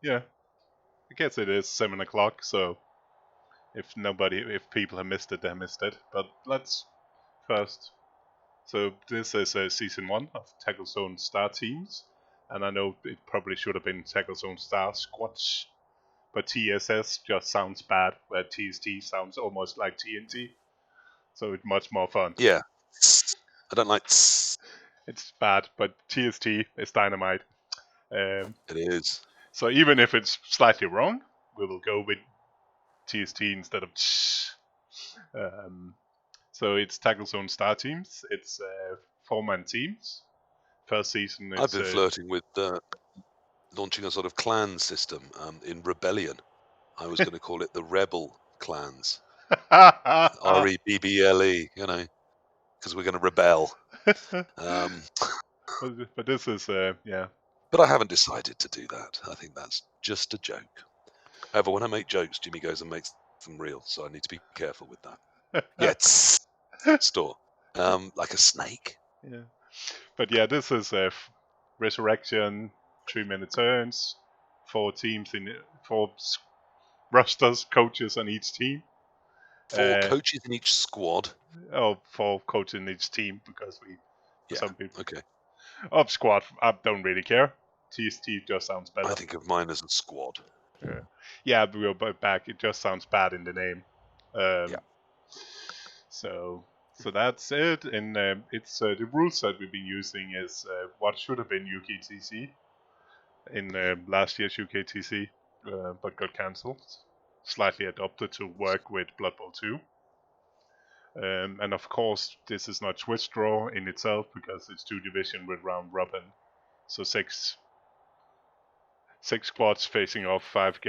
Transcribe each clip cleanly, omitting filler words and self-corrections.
Yeah, I guess it is 7 o'clock, so if people have missed it, they missed it. But let's first. So this is season 1 of TackleZone Star Teams, and I know it probably should have been TackleZone Star Squads, but TSS just sounds bad, where TST sounds almost like TNT, so it's much more fun. Yeah. I don't like. It's bad, but TST is dynamite. It is. So even if it's slightly wrong, we will go with TST instead of. So it's TackleZone Star Teams. It's 4-man teams. First season, I've it's been flirting with launching a sort of clan system in Rebellion. I was going to call it the Rebel Clans. REBBLE, because we're going to rebel. But this is, yeah. But I haven't decided to do that. I think that's just a joke. However, when I make jokes, Jimmy goes and makes them real, so I need to be careful with that. Yes, store. Like a snake. Yeah. But yeah, this is Resurrection, 3-minute turns, 4 teams in 4 rosters, coaches on each team. 4 coaches in each squad. Oh, 4 coaches in each team because some people. Okay. Of squad, I don't really care. TST just sounds better. I think of mine as a squad. Yeah, we'll go back. It just sounds bad in the name. Yeah. So that's it, and it's the rules that we've been using is what should have been UKTC in last year's UKTC, but got cancelled. Slightly adopted to work with Blood Bowl 2. And of course, this is not Swiss draw in itself because it's 2 division with round robin. So 6 squads facing off 5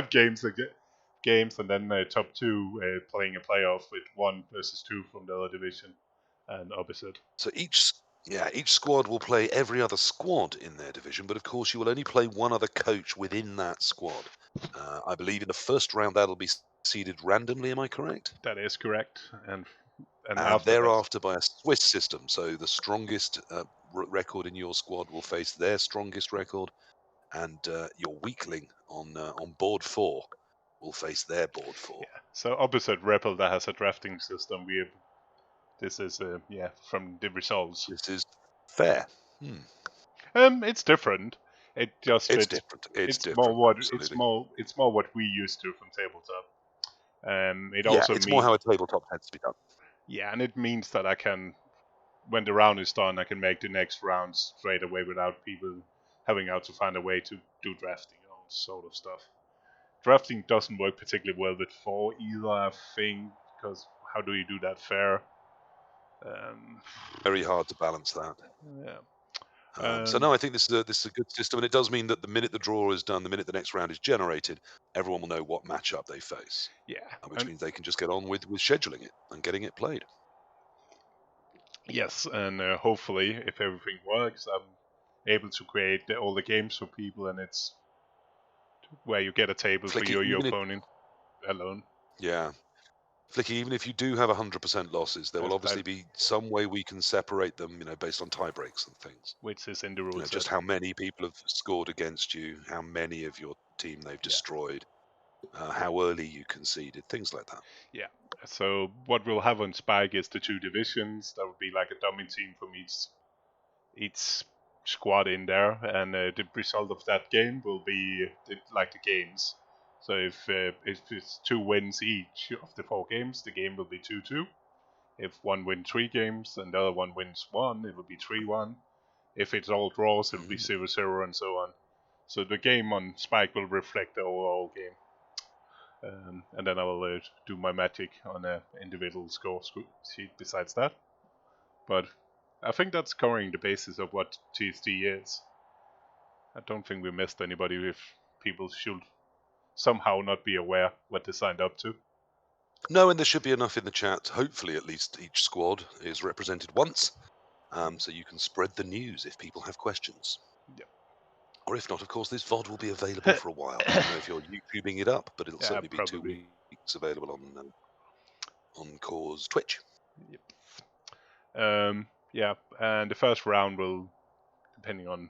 games, and then top 2 playing a playoff with 1 versus 2 from the other division and opposite. So each squad will play every other squad in their division, but of course you will only play one other coach within that squad. I believe in the first round that'll be seeded randomly. Am I correct? That is correct, and thereafter by a Swiss system. So the strongest record in your squad will face their strongest record, and your weakling on board 4 will face their board 4. Yeah. So opposite Rebel that has a drafting system, this is from the results. This is fair. It's different. It just it's fits. Different. It's different. It's more what we used to from tabletop. It's more how a tabletop tends to be done. Yeah, and it means that I can, when the round is done, I can make the next round straight away without people having to find a way to do drafting and all sort of stuff. Drafting doesn't work particularly well with 4 either, I think, because how do you do that fair? Very hard to balance that. Yeah. So no, I think this is a good system, and it does mean that the minute the draw is done, the minute the next round is generated, everyone will know what matchup they face. Yeah, which means they can just get on with scheduling it and getting it played. Yes, and hopefully, if everything works, I'm able to create all the games for people, and it's where you get a table Flicky, for your opponent alone. Yeah. Flicky, even if you do have 100% losses, there will obviously be some way we can separate them, based on tie breaks and things. Which is in the rules. Just how many people have scored against you, how many of your team they've destroyed, how early you conceded, things like that. Yeah. So what we'll have on Spike is the 2 divisions. That would be like a dummy team from each squad in there, and the result of that game will be like the games. So if it's 2 wins each of the 4 games, the game will be 2-2. If one wins 3 games and the other one wins 1, it will be 3-1. If it's all draws, it will be 0-0 and so on. So the game on Spike will reflect the overall game. And then I will do my magic on an individual score sheet besides that. But I think that's covering the basis of what TST is. I don't think we missed anybody if people should somehow not be aware what they signed up to. No, and there should be enough in the chat. Hopefully, at least each squad is represented once, so you can spread the news if people have questions. Yep. Or if not, of course, this VOD will be available for a while. I don't know if you're YouTubing it up, but it'll certainly be 2 weeks available on Core's Twitch. Yep. Yeah, and the first round will, depending on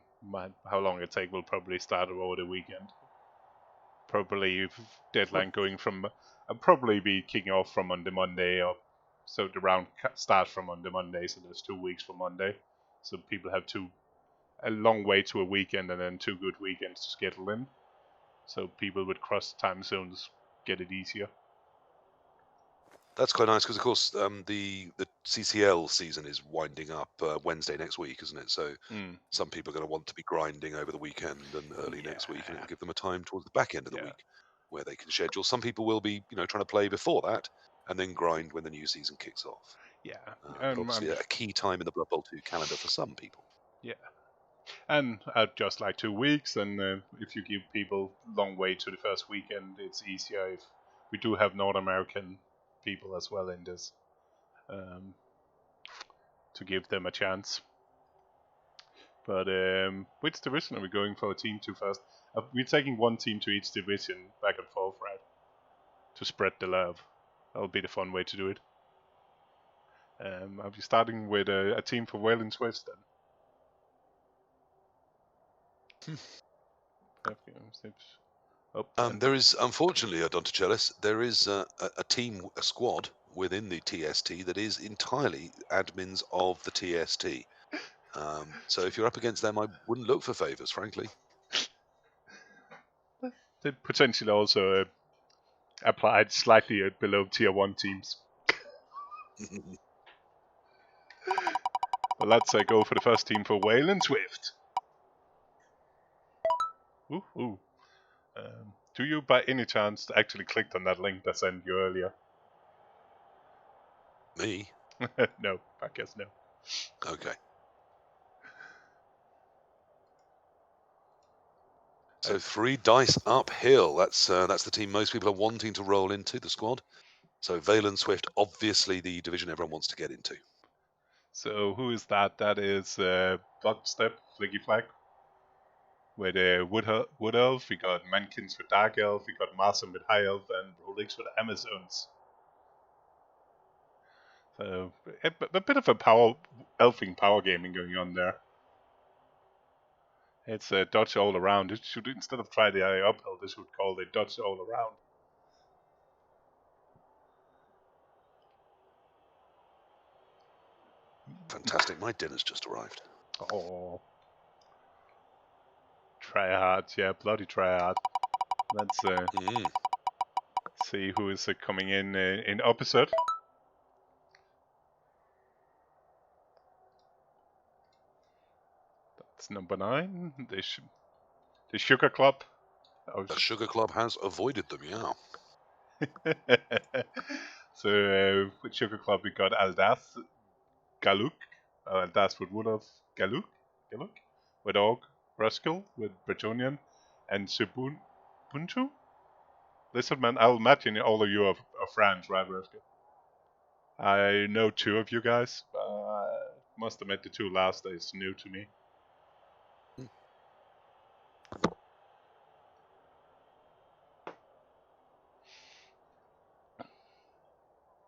how long it take will probably start over the weekend. Probably deadline going from I'll probably be kicking off from on the Monday, or so the round starts from on the Monday. So there's 2 weeks from Monday, so people have a long way to a weekend and then 2 good weekends to schedule in. So people with cross time zones get it easier. That's quite nice because, of course, the CCL season is winding up Wednesday next week, isn't it? So some people are going to want to be grinding over the weekend and early next week, and it will give them a time towards the back end of the week where they can schedule. Some people will be, trying to play before that and then grind when the new season kicks off. Yeah, obviously a key time in the Blood Bowl 2 calendar for some people. Yeah, and just like 2 weeks, and if you give people long way to the first weekend, it's easier. If we do have North American people as well in this, to give them a chance. But which division are we going for a team to first? We're taking one team to each division back and forth, right? To spread the love. That'll be the fun way to do it. I'll be starting with a team for Wayland Swift then. There is, unfortunately, Odontochelis, there is a squad within the TST that is entirely admins of the TST. So if you're up against them, I wouldn't look for favours, frankly. They potentially also applied slightly below tier 1 teams. Well, let's go for the first team for Wayland Swift. Ooh. Do you by any chance actually clicked on that link that I sent you earlier? Me? No, I guess no. Okay. So 3 dice uphill. That's the team most people are wanting to roll into, the squad. So Wayland Swift, obviously the division everyone wants to get into. So who is that? That is Bloodstep, Flicky Flag. With Wood Elf, we got Mankins with Dark Elf, we got Marson with High Elf, and Rolix with Amazons. So a bit of a elfing power gaming going on there. It's a dodge all around. It should, instead of try the eye uphill, this would call it dodge all around. Fantastic. My dinner's just arrived. Oh. Try hard, yeah, bloody try hard. Let's see who is coming in opposite. That's number 9. The Sugar Club. The Sugar Club has avoided them, yeah. So with Sugar Club we got Aldath Galuk. Aldath with Wood of Galuk. With Og Rascal with Bretonian and Subuntu. Lizardman, I'll imagine all of you are friends, right, Rascal? I know 2 of you guys. Must admit the 2 last is new to me.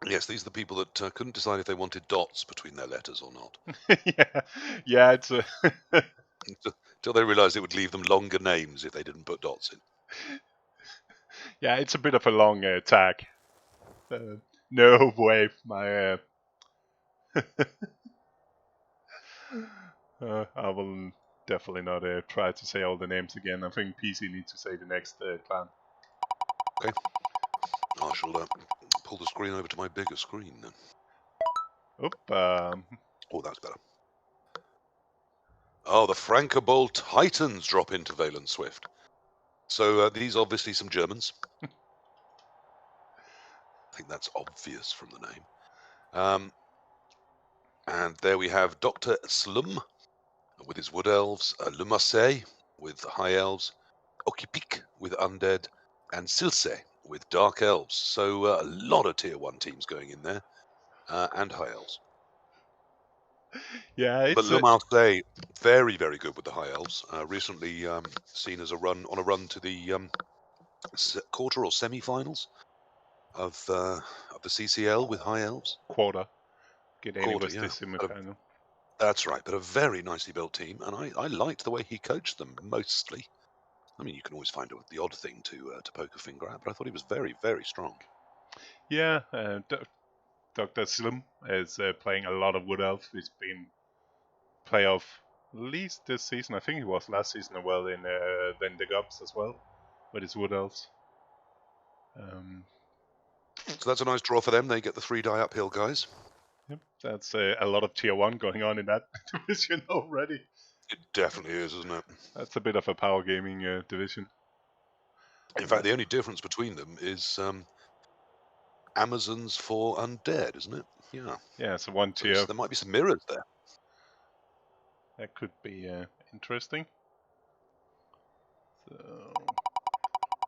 Yes, these are the people that couldn't decide if they wanted dots between their letters or not. yeah, it's a Until they realised it would leave them longer names if they didn't put dots in. Yeah, it's a bit of a long tag. No way, my I will definitely not try to say all the names again. I think PC needs to say the next clan. Okay. I shall pull the screen over to my bigger screen then. Oh, that's better. Oh, the Frankenbowl Titans drop into Wayland Swift. So these are obviously some Germans. I think that's obvious from the name. And there we have Dr. Slum with his Wood Elves, Lumasse with High Elves, Okipik with Undead, and Silse with Dark Elves. So a lot of Tier 1 teams going in there, and High Elves. Yeah, it's but Lumasse, very, very good with the High Elves. Recently seen as on a run to the quarter or semi-finals of the CCL with High Elves. Quarter. Quarter, yeah. That's right, but a very nicely built team, and I liked the way he coached them mostly. I mean, you can always find the odd thing to poke a finger at, but I thought he was very, very strong. Yeah, Dr. Slim is playing a lot of Wood Elf. He's been playoff at least this season. I think he was last season as well in then the Gubs as well with his Wood Elves. So that's a nice draw for them. They get the 3-die uphill guys. Yep, that's a lot of tier 1 going on in that division already. It definitely is, isn't it? That's a bit of a power gaming division. In fact, the only difference between them is Amazons for undead, isn't it? Yeah. Yeah, so one tier. So there might be some mirrors there. That could be interesting. So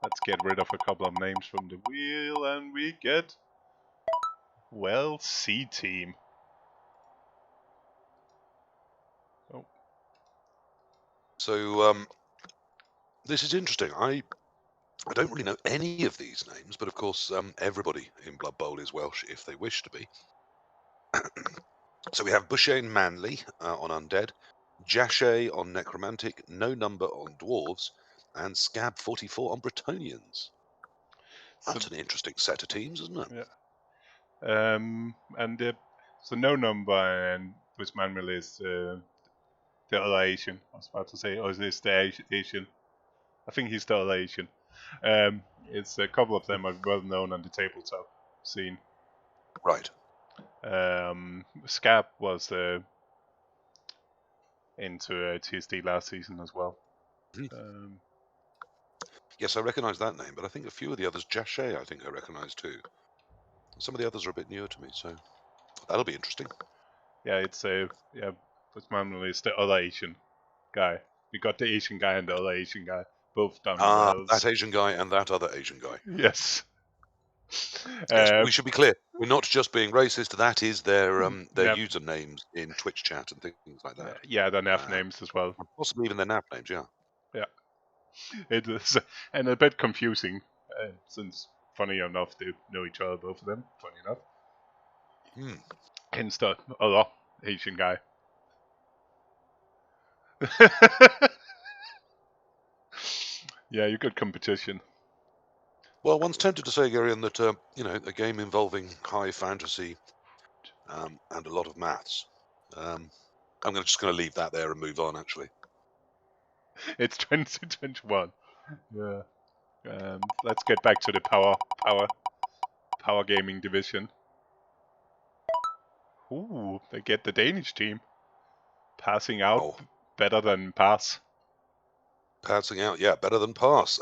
let's get rid of a couple of names from the wheel, and we get, well, C Team. Oh. So this is interesting. I don't really know any of these names, but of course everybody in Blood Bowl is Welsh if they wish to be. So we have Bushane Manley on Undead, Jashay on Necromantic, No Number on Dwarves, and Scab 44 on Bretonians. That's an interesting set of teams, isn't it? Yeah. And so No Number and Bush Manuel is the other Asian. I was about to say, or is this the Asian? I think he's the other Asian. It's a couple of them are well known on the tabletop scene. Right. Scab was into TSD last season as well. Mm-hmm. Yes, I recognise that name, but I think a few of the others, Jashay, I think I recognise too. Some of the others are a bit newer to me, so that'll be interesting. Yeah, it's but Manuel is the other Asian guy. We got the Asian guy and the other Asian guy, both done well. That Asian guy and that other Asian guy. Yes. Yes, we should be clear. We're not just being racist. That is their usernames in Twitch chat and things like that. Yeah, their NAF names as well. Possibly even their NAF names, yeah. Yeah. It is, and a bit confusing, since, funny enough, they know each other, both of them, funny enough. Hence the other Asian guy. Yeah, you got competition. Well, one's tempted to say, Garion, that a game involving high fantasy and a lot of maths. I'm just going to leave that there and move on. Actually, it's 2021. Yeah. Let's get back to the power gaming division. Ooh, they get the Danish team passing out better than pass. Passing out, yeah, better than pass.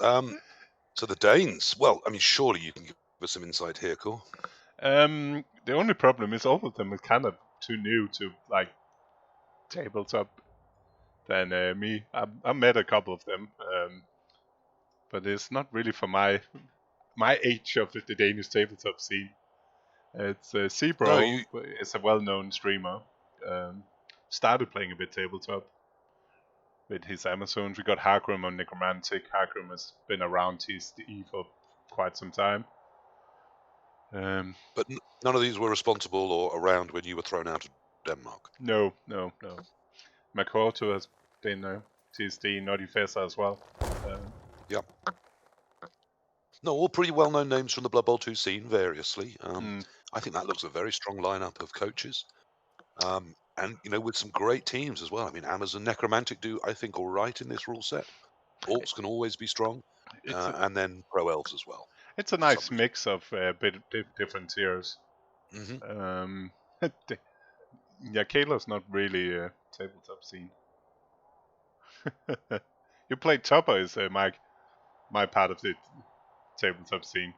So the Danes, well, I mean, surely you can give us some insight here, Cor. The only problem is all of them are kind of too new to like tabletop than me. I met a couple of them, but it's not really for my age of the Danish tabletop scene. It's Seabro is a well-known streamer. Started playing a bit tabletop with his Amazons. We got Hakram on Necromantic. Hakram has been around TSD for quite some time. But none of these were responsible or around when you were thrown out of Denmark? No. Makoto has been TSD, Naughty Fessa as well. Yeah. No, all pretty well-known names from the Blood Bowl 2 scene, variously. I think that looks a very strong lineup of coaches. And, with some great teams as well. I mean, Amazon Necromantic do, I think, all right in this rule set. Orcs can always be strong. And then Pro Elves as well. It's a nice mix of different tiers. Mm-hmm. Yeah, Kayla's not really a tabletop scene. You played Topper is my part of the tabletop scene.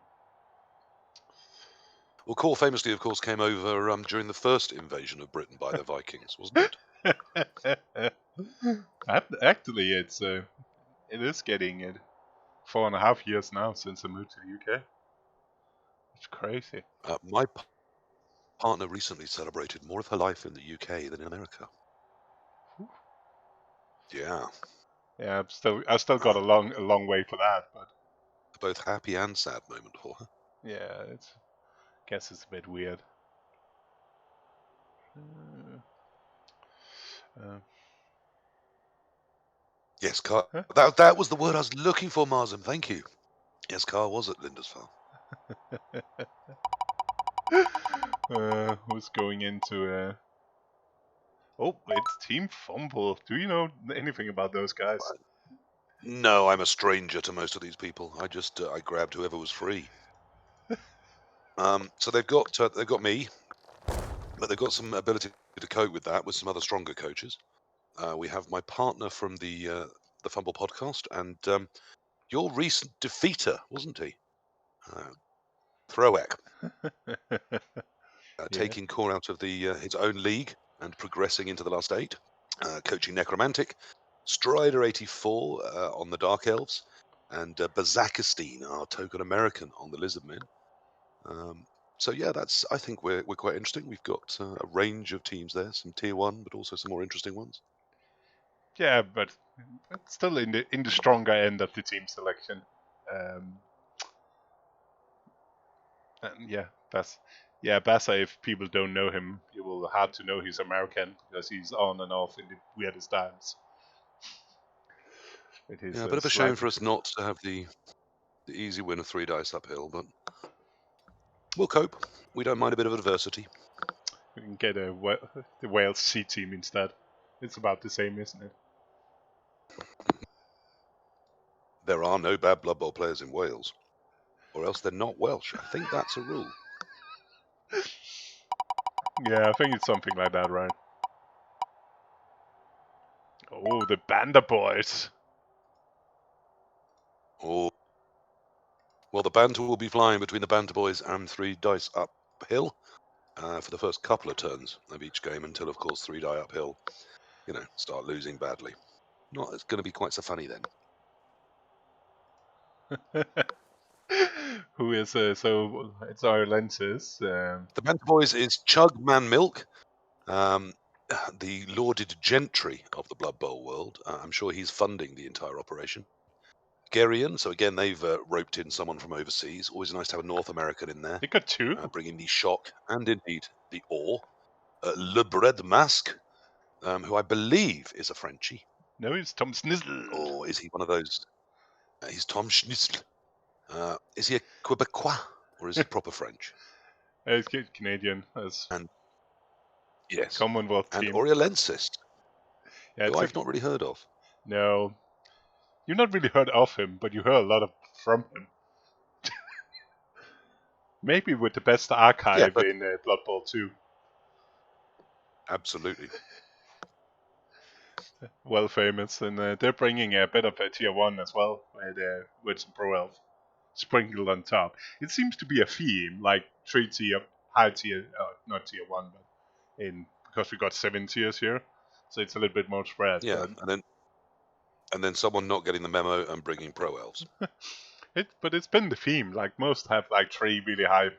Well, Cor famously, of course, came over during the first invasion of Britain by the Vikings, wasn't it? Actually, it is getting 4.5 years now since I moved to the UK. It's crazy. My partner recently celebrated more of her life in the UK than in America. Whew. Yeah. Yeah, I've still got a long way for that, but a both happy and sad moment for her. Yeah, guess it's a bit weird. Yes, Car. Huh? That was the word I was looking for, Marsden. Thank you. Yes, Car was at Lindisfarne. Who's going into? Oh, it's Team Fumble. Do you know anything about those guys? No, I'm a stranger to most of these people. I just I grabbed whoever was free. So they've got me, but they've got some ability to cope with that with some other stronger coaches. We have my partner from the Fumble podcast, and your recent defeater, wasn't he? Throwak, Yeah. taking Core out of the his own league and progressing into the last 8. Coaching Necromantic, Strider 84 on the Dark Elves, and Bazakistine, our token American, on the Lizardmen. So yeah, I think we're quite interesting. We've got a range of teams there, some tier 1, but also some more interesting ones. Yeah, but it's still in the stronger end of the team selection. And yeah, Bassa, if people don't know him, you will hard to know he's American because he's on and off in the weirdest times. Yeah, a bit of a shame for us not to have the easy win of 3 dice uphill, but we'll cope. We don't mind a bit of adversity. We can get the Wales C team instead. It's about the same, isn't it? There are no bad Blood Bowl players in Wales, or else they're not Welsh. I think that's a rule. Yeah, I think it's something like that, right? Oh, the Banda Boys. Oh, well, the banter will be flying between the Banter Boys and 3 dice uphill for the first couple of turns of each game until, of course, 3 die uphill, start losing badly. It's going to be quite so funny then. Who is so it's our lenses. The Banter Boys is Chug Man Milk, the lauded gentry of the Blood Bowl world. I'm sure he's funding the entire operation. Gerian, so again, they've roped in someone from overseas. Always nice to have a North American in there. They got 2. Bringing the shock and indeed the awe. Le Bread Masque, who I believe is a Frenchie. No, it's Tom Snizzle. Or is he one of those? He's Tom Schnitzl. Is he a Quebecois or is he proper French? It's Canadian. And yes, Commonwealth and team. Oriolensis, who I've not really heard of. No, you've not really heard of him, but you heard a lot from him. Maybe with the best archive in Blood Bowl 2. Absolutely. Well famous, and they're bringing a bit of a tier 1 as well, with some Pro Elf sprinkled on top. It seems to be a theme, like 3 tier, high tier, not tier 1, but because we got 7 tiers here, so it's a little bit more spread. Yeah, and then someone not getting the memo and bringing Pro Elves. But it's been the theme. Like most have like 3 really high,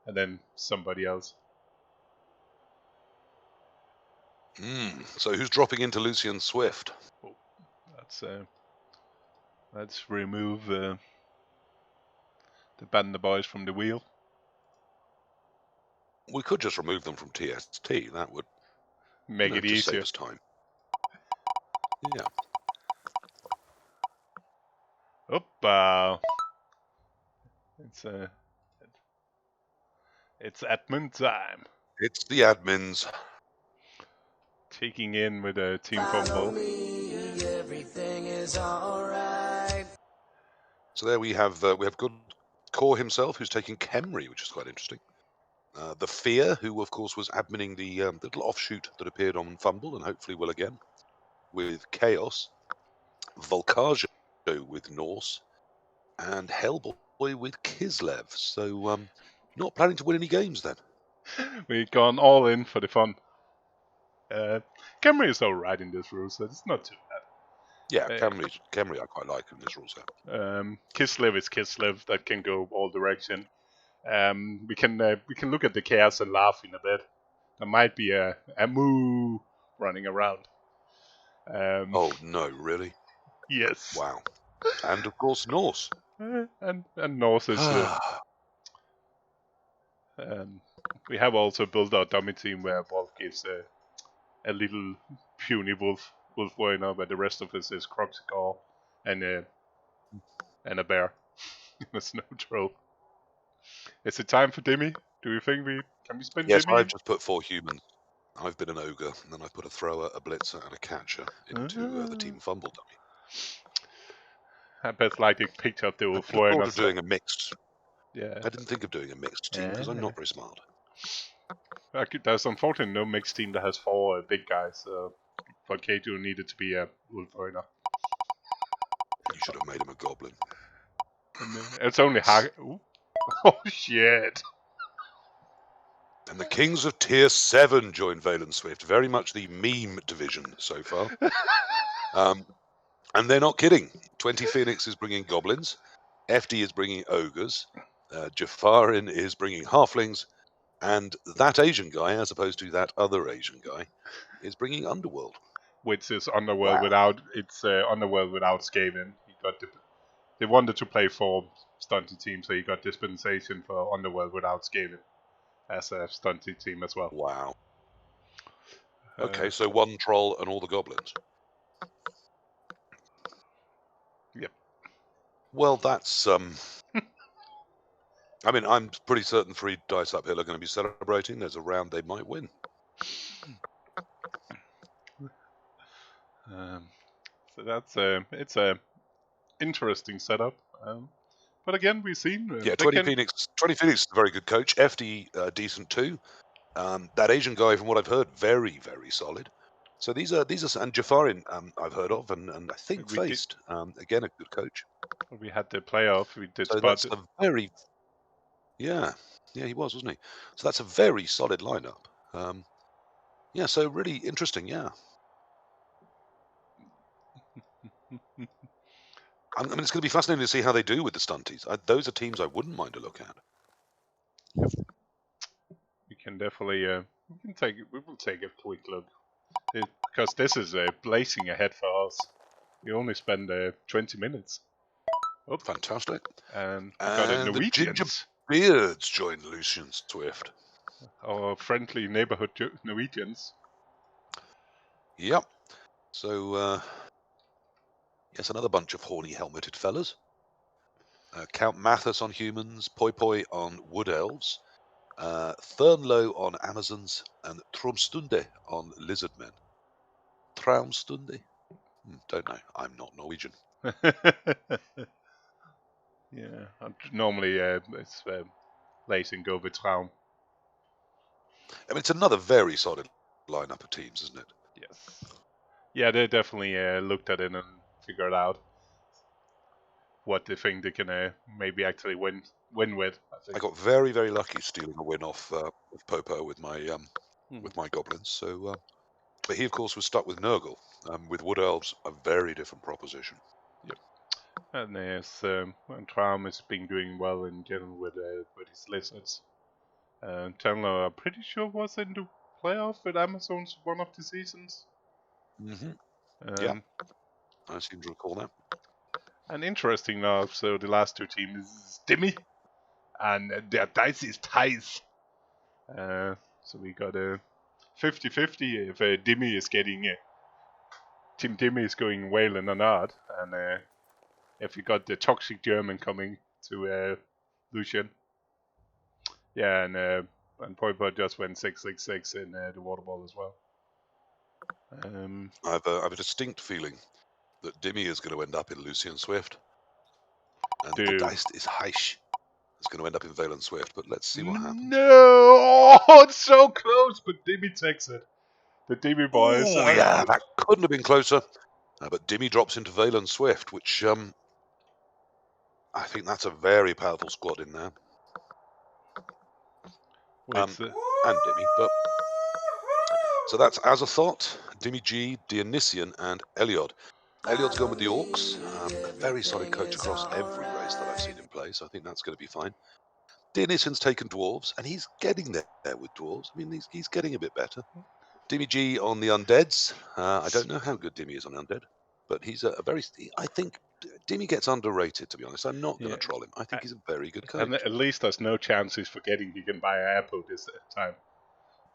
and then somebody else. So who's dropping into Lucian Swift? Oh, let's remove the Band the Boys from the wheel. We could just remove them from TST. That would make it easier. Save us time. Yeah. It's admin time. It's the admins. Taking in with a team fumble. Everything is alright. So there we have good Core himself, who's taking Kemri, which is quite interesting. The Fear, who of course was adminning the little offshoot that appeared on Fumble and hopefully will again, with Chaos. Volcajo with Norse, and Hellboy with Kislev. So not planning to win any games then. We've gone all in for the fun. Kemri is alright in this rule, so it's not too bad. Yeah, Kemri I quite like in this rule set. Kislev is Kislev, that can go all direction. We can look at the chaos and laugh in a bit. There might be a moo running around. Oh no, really? Yes. Wow. And of course Norse. And Norse is. We have also built our dummy team where Wolf gives a little puny wolf warrior, but the rest of us is Croxical and a bear. A snow troll. Is it time for Dimmy? Do you think can we spin Yes, Dimmy? I've just put 4 humans. I've been an ogre, and then I've put a thrower, a blitzer, and a catcher into the team fumble dummy. I bet like they picked up the I wolf could have warrior. thought of doing a mixed. Yeah. I didn't think of doing a mixed team because I'm not very smart. There's unfortunately no mixed team that has 4 big guys. For K2 needed to be a wolf warrior. You should have made him a goblin. And, it's only oh shit! And the Kings of Tier 7 joined Valen Swift. Very much the meme division so far. And they're not kidding. 20 Phoenix is bringing goblins. FD is bringing ogres. Jafarin is bringing halflings. And that Asian guy, as opposed to that other Asian guy, is bringing Underworld. Which is Underworld without Underworld without Skaven. They wanted to play 4 stunty teams, so he got dispensation for Underworld without Skaven as a stunty team as well. Wow. Okay, so 1 troll and all the goblins. Yep. Well, that's I mean, I'm pretty certain 3 dice uphill are going to be celebrating. There's a round they might win. So that's it's a interesting setup. But again, we've seen 20 Phoenix is a very good coach. FD decent too. That Asian guy, from what I've heard, very, very solid. So these are and Jafarin I've heard of and I think faced again a good coach. We had the playoff. We did. So that's a very he was, wasn't he? So that's a very solid lineup. So really interesting. Yeah. I mean, it's going to be fascinating to see how they do with the stunties. Those are teams I wouldn't mind a look at. Yep. We can definitely we will take a quick look because this is blazing ahead for us. We only spend 20 minutes. Oh, fantastic! And got a Norwegians. The Ginger Beards joined Lucian Swift. Our friendly neighborhood Norwegians. Yep. So. Yes, another bunch of horny helmeted fellas. Count Mathis on humans, Poi Poi on wood elves, Thurnlow on Amazons, and Traumstunde on lizard men. Traumstunde? Don't know. I'm not Norwegian. Yeah, normally it's Lacing go with Traum. I mean, it's another very solid lineup of teams, isn't it? Yes. Yeah, they definitely looked at it and figured out what they think they can maybe actually win with. I got very, very lucky stealing a win off Popo with my goblins. So, but he of course was stuck with Nurgle. With wood elves, a very different proposition. Yep. And yes, and Traum has been doing well in general with his lizards. Chandler, I'm pretty sure was in the playoff with Amazons one of the seasons. Yeah, I seem to recall that. And interesting now, so the last 2 teams is Dimmy, and their dice is ties. So we got a 50-50 if Dimmy is getting Team Dimmy is going Whalen or not, and if we got the toxic German coming to Lucian. Yeah, and Poipo just went 666 in the water ball as well. I have a distinct feeling that Dimmy is going to end up in Lucian Swift, and the dice is Heish. It's going to end up in Valen Swift, but let's see what happens. No, oh, it's so close, but Dimmy takes it. The Dimmy boys. Oh yeah, that couldn't have been closer. But Dimmy drops into Valen Swift, which I think that's a very powerful squad in there. And Dimmy, but so that's Azathoth, Dimmy G, Dionysian, and Eliod. Eliod's going with the Orcs, a very solid coach across every race that I've seen him play, so I think that's going to be fine. Dionysian's taken Dwarves, and he's getting there with Dwarves. I mean, he's getting a bit better. Dimmy G on the Undeads. I don't know how good Dimmy is on Undead, but he's a very... I think Dimmy gets underrated, to be honest. I'm not going to troll him. I think he's a very good coach. And at least there's no chance he's forgetting he can buy an airport this time.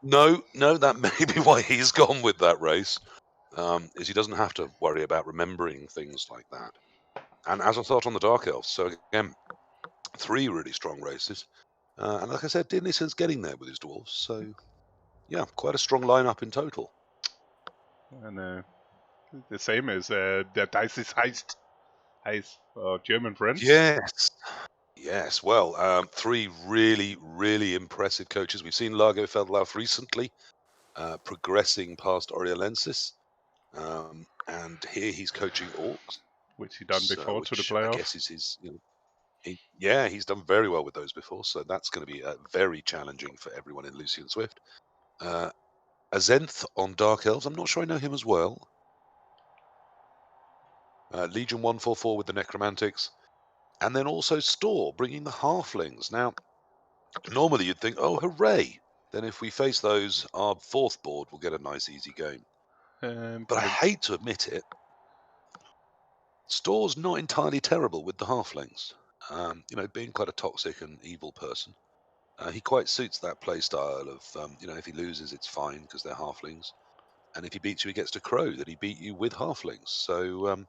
No, that may be why he's gone with that race. is he doesn't have to worry about remembering things like that. And as I thought on the Dark Elves, so again, 3 really strong races. And like I said, Dinnison's getting there with his dwarves. So, yeah, quite a strong lineup in total. And the same as the Dice is Heist, German friends. Yes. Yes. Well, 3 really, really impressive coaches. We've seen Largo Feldlauf recently progressing past Oriolensis. And here he's coaching Orcs. Which he done before to the playoff. I guess is his, he's done very well with those before, so that's going to be very challenging for everyone in Lucian Swift. Azenth on Dark Elves, I'm not sure I know him as well. Legion 144 with the Necromantics, and then also Store bringing the Halflings. Now, normally you'd think, oh, hooray! Then if we face those, our 4th board will get a nice easy game. But I hate to admit it, Store's not entirely terrible with the Halflings. Being quite a toxic and evil person. He quite suits that play style of, if he loses, it's fine because they're halflings. And if he beats you, he gets to crow that he beat you with halflings. So,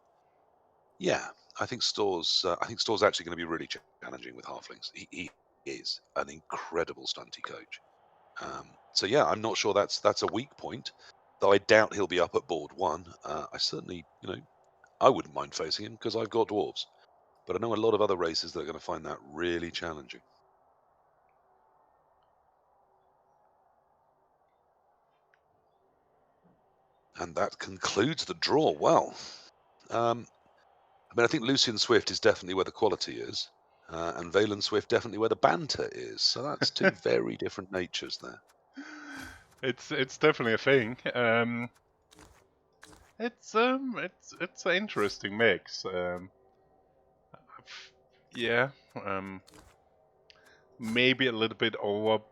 yeah, I think Store's actually going to be really challenging with halflings. He is an incredible stunty coach. So, yeah, I'm not sure that's a weak point, though I doubt he'll be up at board 1. I certainly, I wouldn't mind facing him because I've got dwarves. But I know a lot of other races that are going to find that really challenging. And that concludes the draw. Well, I think Lucian Swift is definitely where the quality is, and Valen Swift definitely where the banter is. So that's 2 very different natures there. It's definitely a thing. It's an interesting mix. Yeah. Maybe a little bit over.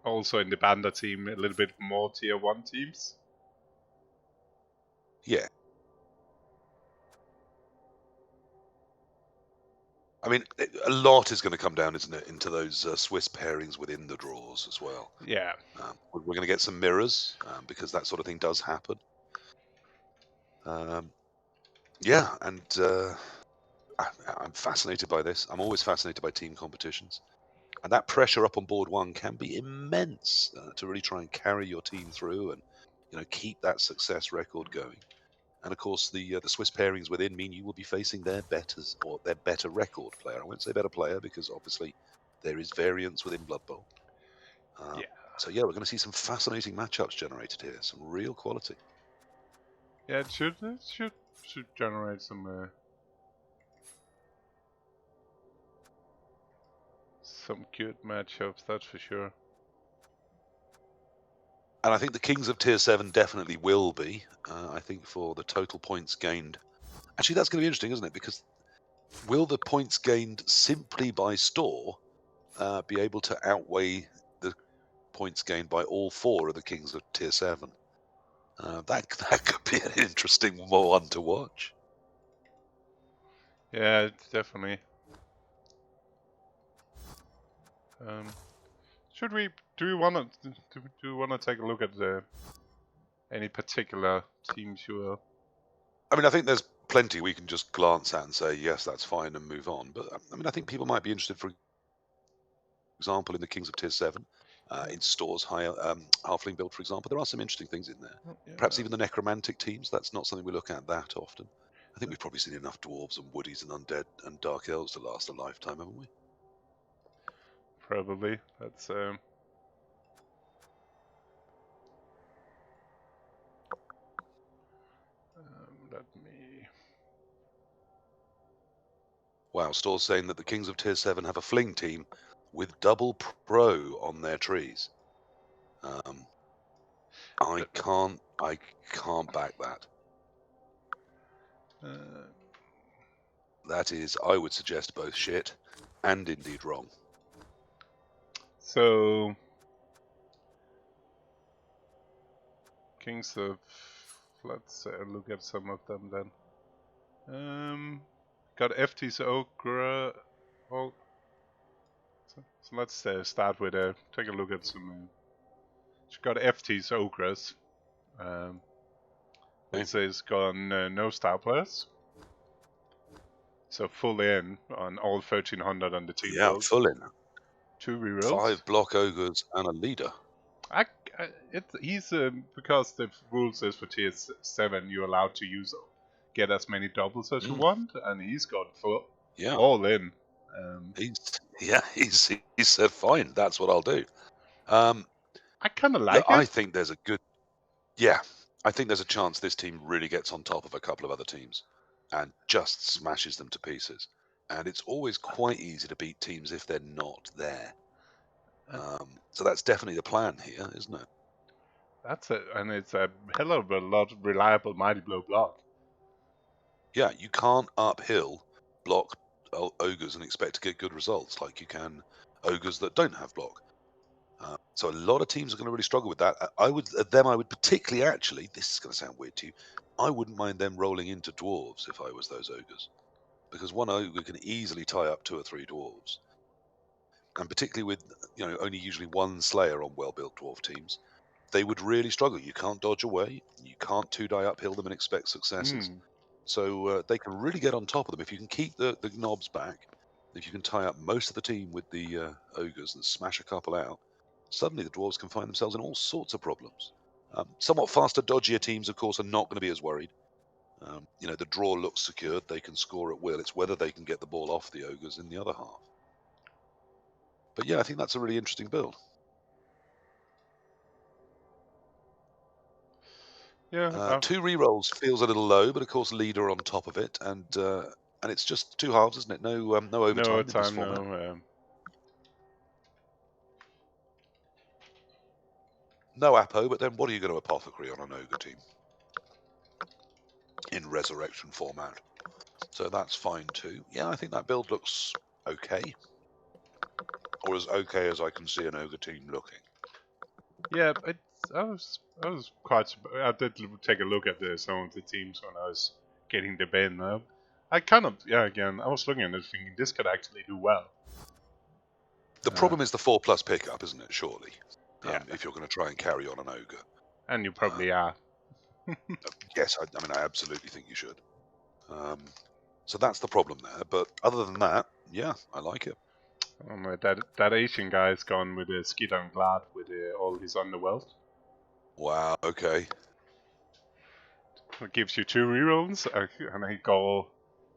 Also in the Banda team, a little bit more tier 1 teams. Yeah. I mean, a lot is going to come down, isn't it, into those Swiss pairings within the draws as well. Yeah. We're going to get some mirrors because that sort of thing does happen. Yeah, and I'm fascinated by this. I'm always fascinated by team competitions. And that pressure up on board 1 can be immense to really try and carry your team through and keep that success record going. And of course, the Swiss pairings within mean you will be facing their better record player. I won't say better player because obviously there is variance within Blood Bowl. Yeah. So yeah, we're going to see some fascinating matchups generated here, some real quality. Yeah, it should generate some good matchups, that's for sure. And I think the Kings of Tier 7 definitely will be. I think for the total points gained. Actually, that's going to be interesting, isn't it? Because will the points gained simply by Store be able to outweigh the points gained by all 4 of the Kings of Tier 7? That could be an interesting one to watch. Yeah, it's definitely. Do we want to take a look at any particular teams you are? I mean, I think there's plenty we can just glance at and say, yes, that's fine and move on. But I mean, I think people might be interested, for example, in the Kings of Tier 7, in Store's higher Halfling build, for example. There are some interesting things in there. Yeah. Perhaps even the Necromantic teams. That's not something we look at that often. I think we've probably seen enough Dwarves and Woodies and Undead and Dark Elves to last a lifetime, haven't we? Probably. That's let me. Wow, Store's saying that the Kings of Tier 7 have a fling team with double pro on their trees. I can't back that. That is, I would suggest, both shit and indeed wrong. So, Kings of. Let's look at some of them then. Got FT's Ogre. Oh, so let's start with take a look at some. Got FT's Ogres. It says gone no star players. So full in on all 1,300 on the team Yeah, build. full in. 2 rerolls. 5 block ogres and a leader. He's because the rule says for tier 7 you're allowed to get as many doubles as you want, and he's gone full all in. He said fine. That's what I'll do. I kind of like it. I think there's a good. Yeah, I think there's a chance this team really gets on top of a couple of other teams and just smashes them to pieces. And it's always quite easy to beat teams if they're not there. So that's definitely the plan here, isn't it? That's it, and it's a hell of a lot of reliable Mighty Blow block. Yeah, you can't uphill block ogres and expect to get good results like you can ogres that don't have block. So a lot of teams are going to really struggle with that. I would particularly, actually, this is going to sound weird to you, I wouldn't mind them rolling into dwarves if I was those ogres, because one ogre can easily tie up 2 or 3 dwarves, and particularly with only usually one slayer on well-built dwarf teams, they would really struggle. You can't dodge away, you can't 2-die uphill them and expect successes. So they can really get on top of them if you can keep the knobs back. If you can tie up most of the team with the ogres and smash a couple out, suddenly the dwarves can find themselves in all sorts of problems. Somewhat faster, dodgier teams, of course, are not going to be as worried. The draw looks secured. They can score at will. It's whether they can get the ball off the ogres in the other half. But yeah, I think that's a really interesting build. Yeah. 2 rerolls feels a little low, but of course leader on top of it, and it's just 2 halves, isn't it? No overtime. No in this overtime, format. no. No Apo, but then what are you going to apothecary on an ogre team in resurrection format? So that's fine too. Yeah, I think that build looks okay, or as okay as I can see an ogre team looking. Yeah, I was quite. I did take a look at some of the teams when I was getting the bin up. I kind of again I was looking at it thinking this could actually do well. The problem is the 4+ pickup, isn't it? Surely, yeah. If you're going to try and carry on an ogre, and you probably are. Yes, I absolutely think you should. So that's the problem there. But other than that, yeah, I like it. That Asian guy's gone with a Skid and Glad with all his underworld. Wow. Okay. It gives you 2 rerolls, and I go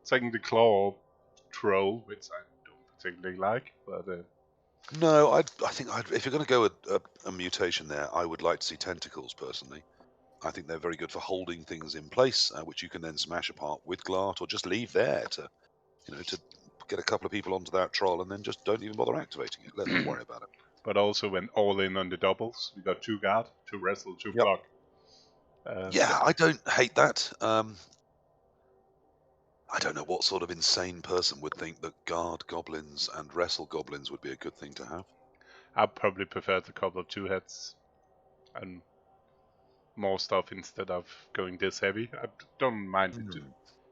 second the claw troll, which I don't particularly like, but. No, I think if you're going to go with a mutation there, I would like to see tentacles personally. I think they're very good for holding things in place, which you can then smash apart with Glart, or just leave there to get a couple of people onto that troll, and then just don't even bother activating it. Let them worry about it. But also when all in on the doubles, we got 2 guard, 2 wrestle, 2 block. Yeah, I don't hate that. I don't know what sort of insane person would think that guard goblins and wrestle goblins would be a good thing to have. I'd probably prefer a couple of 2 heads and more stuff instead of going this heavy. I don't mind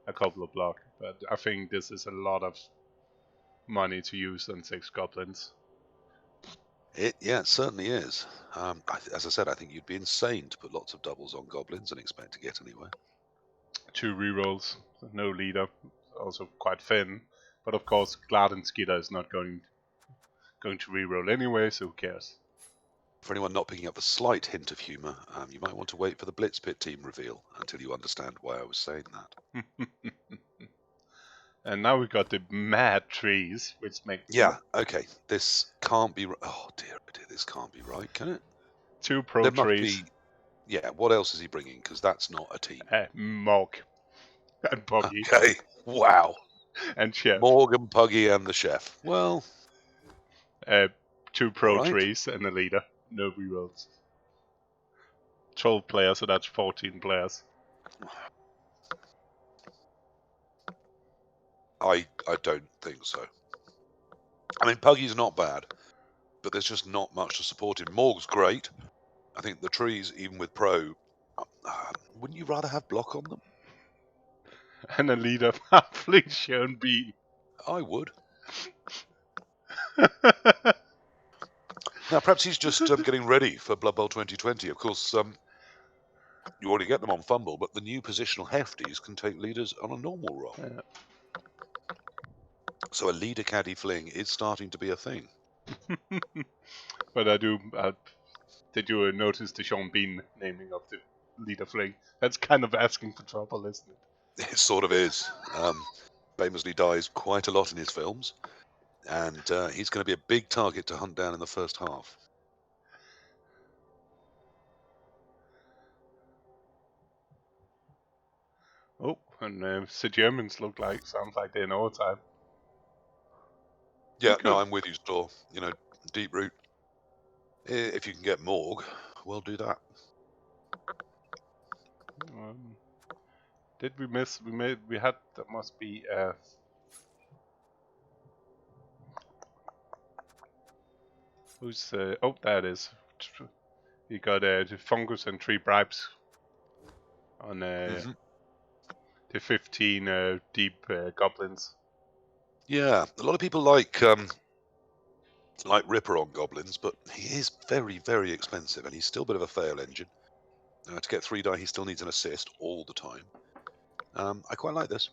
a couple of block, but I think this is a lot of money to use on 6 goblins. It certainly is. As I said, I think you'd be insane to put lots of doubles on goblins and expect to get anywhere. 2 rerolls, no leader, also quite thin. But of course, Glad and Skidder is not going to reroll anyway, so who cares? For anyone not picking up the slight hint of humour, you might want to wait for the Blitzpit team reveal until you understand why I was saying that. And now we've got the mad trees, which make... Yeah, okay. This can't be... Oh, dear, this can't be right, can it? 2 pro there trees. Must be... Yeah, what else is he bringing? Because that's not a team. Mog. And Puggy. Okay, wow. And Chef. Morgan, Puggy, and the Chef. Well... 2 pro trees and a leader. No rerolls. 12 players, so that's 14 players. I don't think so. I mean, Puggy's not bad, but there's just not much to support him. Morg's great. I think the trees, even with pro, wouldn't you rather have block on them? And a leader, please shown bean. I would. Now, perhaps he's just getting ready for Blood Bowl 2020. Of course, You already get them on fumble, but the new positional hefties can take leaders on a normal roll. Yeah. So a leader caddy fling is starting to be a thing. But did you notice the Sean Bean naming of the leader fling? That's kind of asking for trouble, isn't it? It sort of is. Famously dies quite a lot in his films, and he's going to be a big target to hunt down in the first half. Oh, and the Germans sounds like they're in overtime. Yeah, Okay. no, I'm with you, Store. You know, deep root. If you can get Morg, we'll do that. Did we miss? We had. That must be. Who's? Oh, there it is. We got the fungus and 3 bribes on the 15 deep goblins. Yeah, a lot of people like Ripper on goblins, but he is very, very expensive, and he's still a bit of a fail engine. To get 3 die, he still needs an assist all the time. I quite like this.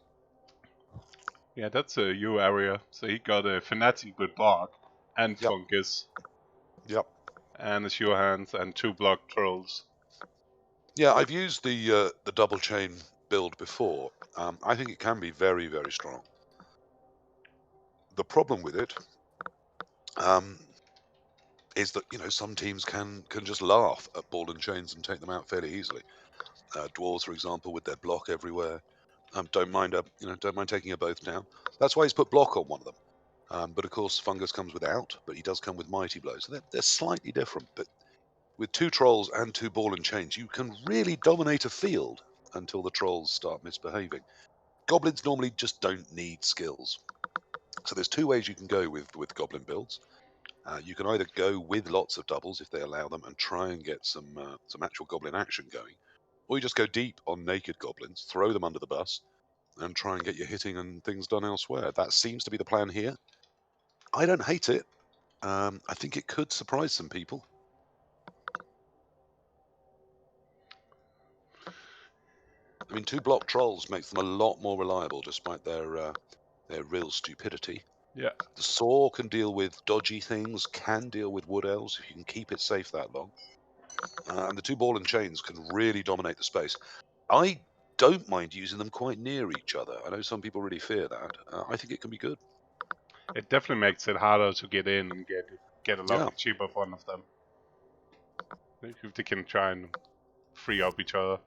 Yeah, that's a U area. So he got a fanatic with block and Yep. fungus. Yep. And a sure hands and 2 block trolls. Yeah, I've used the double chain build before. I think it can be very, very strong. The problem with it is that some teams can just laugh at ball and chains and take them out fairly easily. Dwarves, for example, with their block everywhere, don't mind taking a both down. That's why he's put block on one of them. But of course, fungus comes without, but he does come with mighty blows. So they're slightly different. But with 2 trolls and 2 ball and chains, you can really dominate a field until the trolls start misbehaving. Goblins normally just don't need skills. So there's 2 ways you can go with goblin builds. You can either go with lots of doubles if they allow them and try and get some actual goblin action going, or you just go deep on naked goblins, throw them under the bus, and try and get your hitting and things done elsewhere. That seems to be the plan here. I don't hate it. I think it could surprise some people. I mean, 2 block trolls makes them a lot more reliable, despite their real stupidity. Yeah. The saw can deal with dodgy things, can deal with wood elves if you can keep it safe that long. And the 2 ball and chains can really dominate the space. I don't mind using them quite near each other. I know some people really fear that. I think it can be good. It definitely makes it harder to get in and get a lot Yeah. cheaper for one of them. If they can try and free up each other.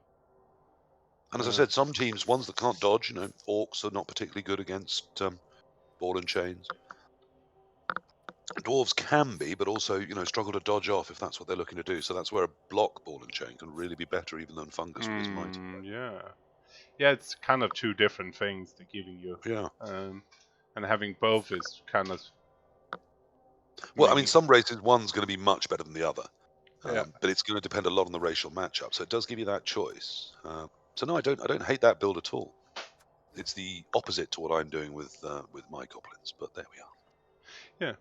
And as I said, some teams, ones that can't dodge, orcs are not particularly good against ball and chains. Dwarves can be, but also, struggle to dodge off if that's what they're looking to do. So that's where a block ball and chain can really be better even than fungus with his mighty. Yeah. Yeah, it's kind of 2 different things they're giving you. Yeah. And having both is kind of... Well, I mean, some races, one's going to be much better than the other. Yeah. But it's going to depend a lot on the racial matchup. So it does give you that choice. So no, I don't hate that build at all. It's the opposite to what I'm doing with my goblins, but there we are. Yeah.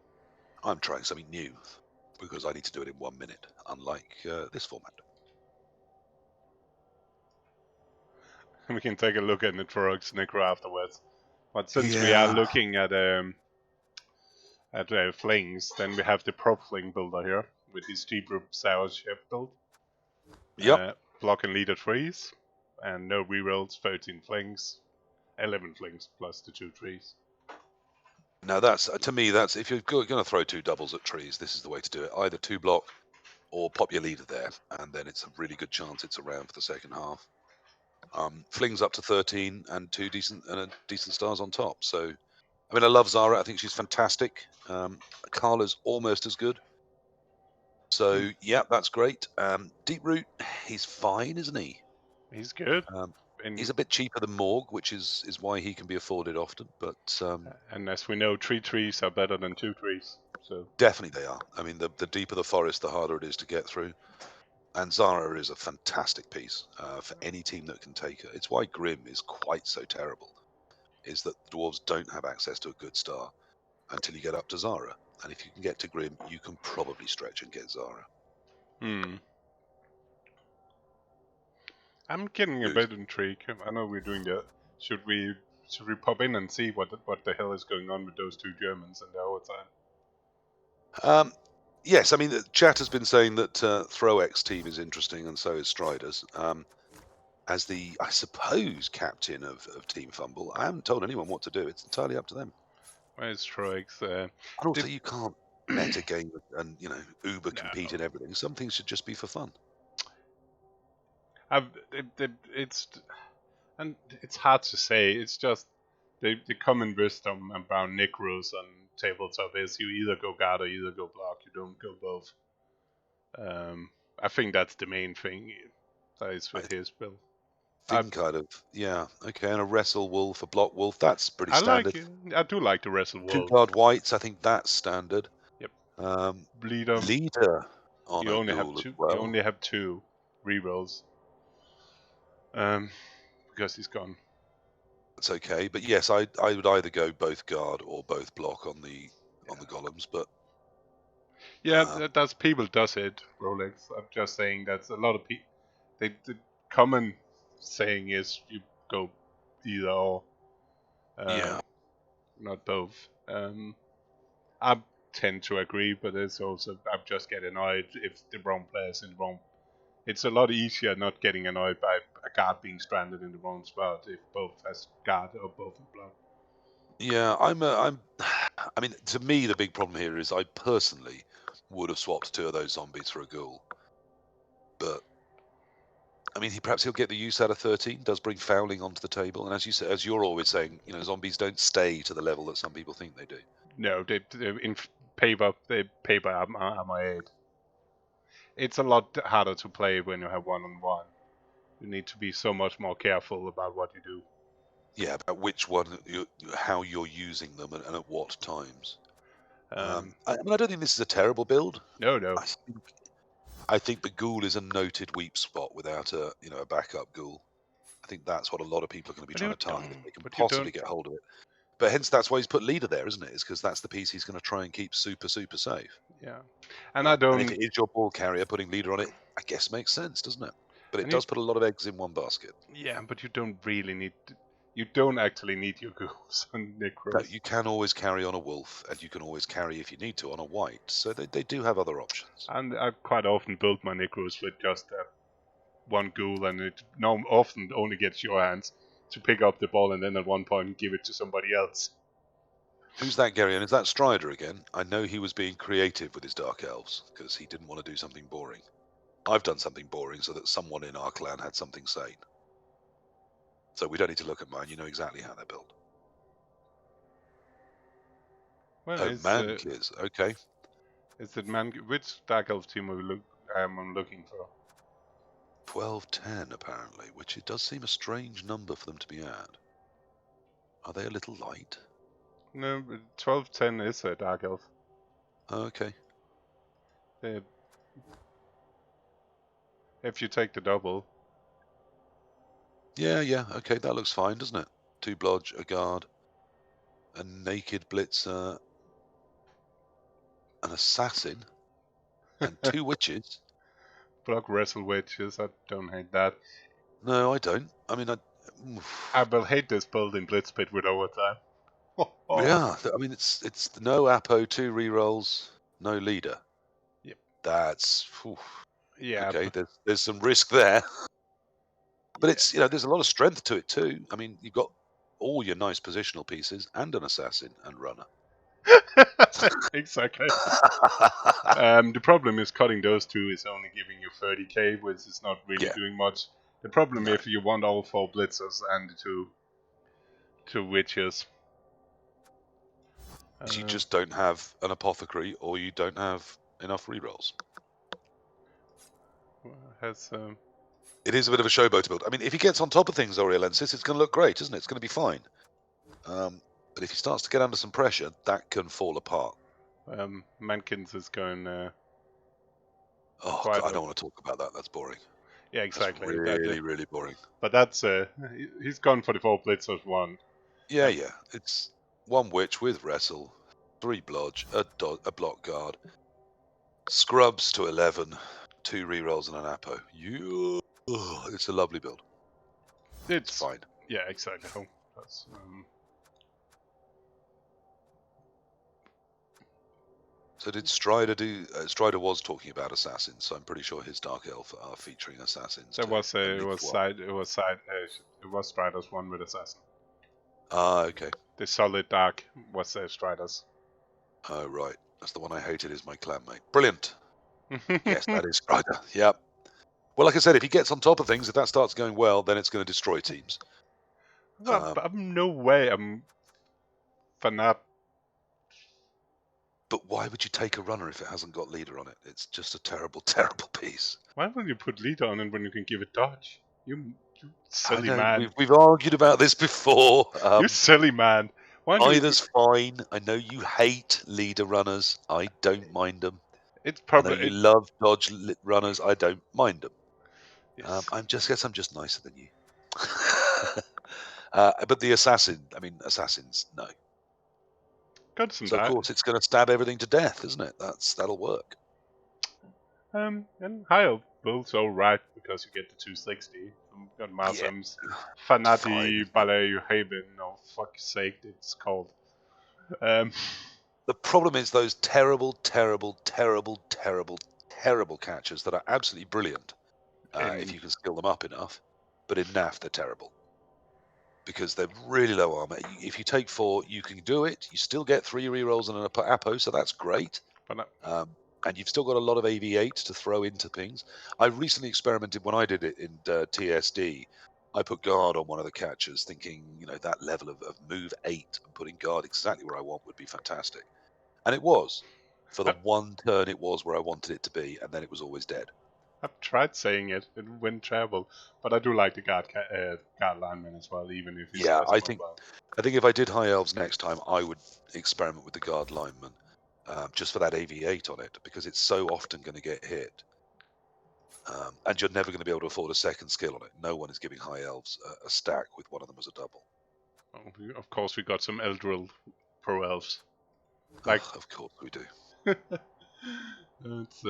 I'm trying something new because I need to do it in 1 minute, unlike this format. We can take a look at Nitrox Necro afterwards. But since we are looking at flings, then we have the Prop Fling builder here with his Deep Root Sour Chef build. Yep. Block and leader trees, and no rerolls, 13 flings, 11 flings plus the 2 trees. Now that's, to me, that's if you're going to throw 2 doubles at trees, this is the way to do it. Either 2 block or pop your leader there, and then it's a really good chance it's around for the second half. Flings up to 13 and 2 decent stars on top. So, I mean, I love Zara. I think she's fantastic. Carla's almost as good. So, yeah, that's great. Deep Root, he's fine, isn't he? He's good. He's a bit cheaper than Morg, which is why he can be afforded often. But and as we know, 3 trees are better than 2 trees. So definitely they are. I mean, the deeper the forest, the harder it is to get through. And Zara is a fantastic piece for any team that can take her. It's why Grim is quite so terrible, is that the Dwarves don't have access to a good star until you get up to Zara. And if you can get to Grim, you can probably stretch and get Zara. I'm getting a Good. bit intrigued. I know we're doing that. Should we pop in and see what the hell is going on with those two Germans in the overtime? Yes, I mean, the chat has been saying that ThrowX team is interesting, and so is Striders. As the, I suppose, captain of Team Fumble, I haven't told anyone what to do. It's entirely up to them. Where's Troix? And also, you can't meta game and uber compete No. in everything. Some things should just be for fun. It's hard to say. It's just the common wisdom about Necros on tabletop is you either go guard or either go block. You don't go both. I think that's the main thing that is with his build. Yeah, okay, and a wrestle wolf, a block wolf, that's pretty I standard. like it. I do like the wrestle wolf. 2-guard whites, I think that's standard. Yep. Leader on you a only have ghoul as two. well. You only have 2 rerolls. Because he's gone. That's okay, but yes, I would either go both guard or both block on the golems, but yeah, that's people does it. Rolex. I'm just saying that's a lot of people. The common saying is you go either or. Not both. I tend to agree, but it's also I just get annoyed if the wrong player's in the wrong. It's a lot easier not getting annoyed by a guard being stranded in the wrong spot if both has guard or both in block. Yeah, I mean, to me, the big problem here is I personally would have swapped 2 of those zombies for a ghoul, but I mean, perhaps he'll get the use out of 13. Does bring fouling onto the table, and as you say, as you're always saying, zombies don't stay to the level that some people think they do. No, they in paper are my aid. It's a lot harder to play when you have 1-on-1. You need to be so much more careful about what you do. Yeah, about which one, how you're using them, and at what times. I don't think this is a terrible build. No. I think the ghoul is a noted weak spot without a backup ghoul. I think that's what a lot of people are going to be trying to target if they can possibly get hold of it. But hence, that's why he's put leader there, isn't it? It's because that's the piece he's going to try and keep super, super safe. Yeah, and I don't. And if it is your ball carrier, putting leader on it, I guess makes sense, doesn't it? But it does put a lot of eggs in one basket. Yeah, but you don't really need. You don't actually need your ghouls on Necros. No, you can always carry on a wolf, and you can always carry, if you need to, on a white. So they do have other options. And I quite often build my Necros with just one ghoul, and it often only gets your hands to pick up the ball and then at one point give it to somebody else. Who's that, Gary? And is that Strider again? I know he was being creative with his Dark Elves because he didn't want to do something boring. I've done something boring so that someone in our clan had something sane. So we don't need to look at mine. You know exactly how they're built. Well, man clears. Okay. Is it man? Which Dark Elf team I'm looking for? 12-10 apparently, which it does seem a strange number for them to be at. Are they a little light? No, 12-10 is a Dark Elf. Okay. If you take the double. Yeah, okay, that looks fine, doesn't it? 2 blodge, a guard, a naked blitzer, an assassin, and 2 witches. Block wrestle witches, I don't hate that. No, I don't. I mean, I will hate this build in Blitzpit with overtime. Yeah, I mean, it's no Apo, 2 rerolls, no leader. Yep. That's... Yeah. Okay, there's some risk there. But it's, there's a lot of strength to it too. I mean, you've got all your nice positional pieces and an assassin and runner. Exactly. The problem is cutting those 2 is only giving you 30k, which is not really doing much. The problem if you want all 4 blitzers and the 2 witches. You just don't have an apothecary or you don't have enough rerolls. It is a bit of a showboat build. I mean, if he gets on top of things, Oriolensis, it's going to look great, isn't it? It's going to be fine. But if he starts to get under some pressure, that can fall apart. Mankins is going... God, I don't want to talk about that. That's boring. Yeah, exactly. That's really boring. But that's... he's gone for the 4 blitzers 1. Yeah. It's 1 witch with wrestle, 3 blodge, a block guard, scrubs to 11, 2 rerolls and an apo. It's a lovely build. It's Fine. Yeah, exactly. That's, So did Strider do? Strider was talking about assassins, so I'm pretty sure his Dark Elf are featuring assassins. There too, was at it least was one. Strider's one with assassin. Ah, okay. The solid dark was Strider's. Oh, right. That's the one I hated is my clanmate. Brilliant. Yes, that is Strider. Yep. Well, like I said, if he gets on top of things, if that starts going well, then it's going to destroy teams. Well, no way I'm fanat. But why would you take a runner if it hasn't got leader on it? It's just a terrible, terrible piece. Why would you put leader on it when you can give it dodge? You silly I know, man. we've argued about this before. You silly man. Why don't you? Either's fine. I know you hate leader runners. I don't mind them. It's I know probably you love dodge runners. I don't mind them. yes. I'm just nicer than you. But the assassins, no. Got So of course it's going to stab everything to death, isn't it? That'll work. And higher builds alright because you get the 260 from got Marsham's Fanati Ballet Haven. Oh fuck's sake, it's called. The problem is those terrible catchers that are absolutely brilliant if you can skill them up enough, but in NAF they're terrible because they're really low armor. If you take 4, you can do it. You still get 3 rerolls and an Apo, so that's great. And you've still got a lot of AV8 to throw into things. I recently experimented when I did it in TSD. I put guard on one of the catchers, thinking, that level of move 8 and putting guard exactly where I want would be fantastic. And it was. For the one turn, it was where I wanted it to be, and then it was always dead. I've tried saying it went terrible, but I do like the guard lineman as well, even if he's less mobile. I think if I did high elves next time, I would experiment with the guard lineman, just for that AV8 on it, because it's so often going to get hit. And you're never going to be able to afford a second skill on it. No one is giving high elves a stack with one of them as a double. Oh, of course, we got some Eldril pro elves. Of course we do. It's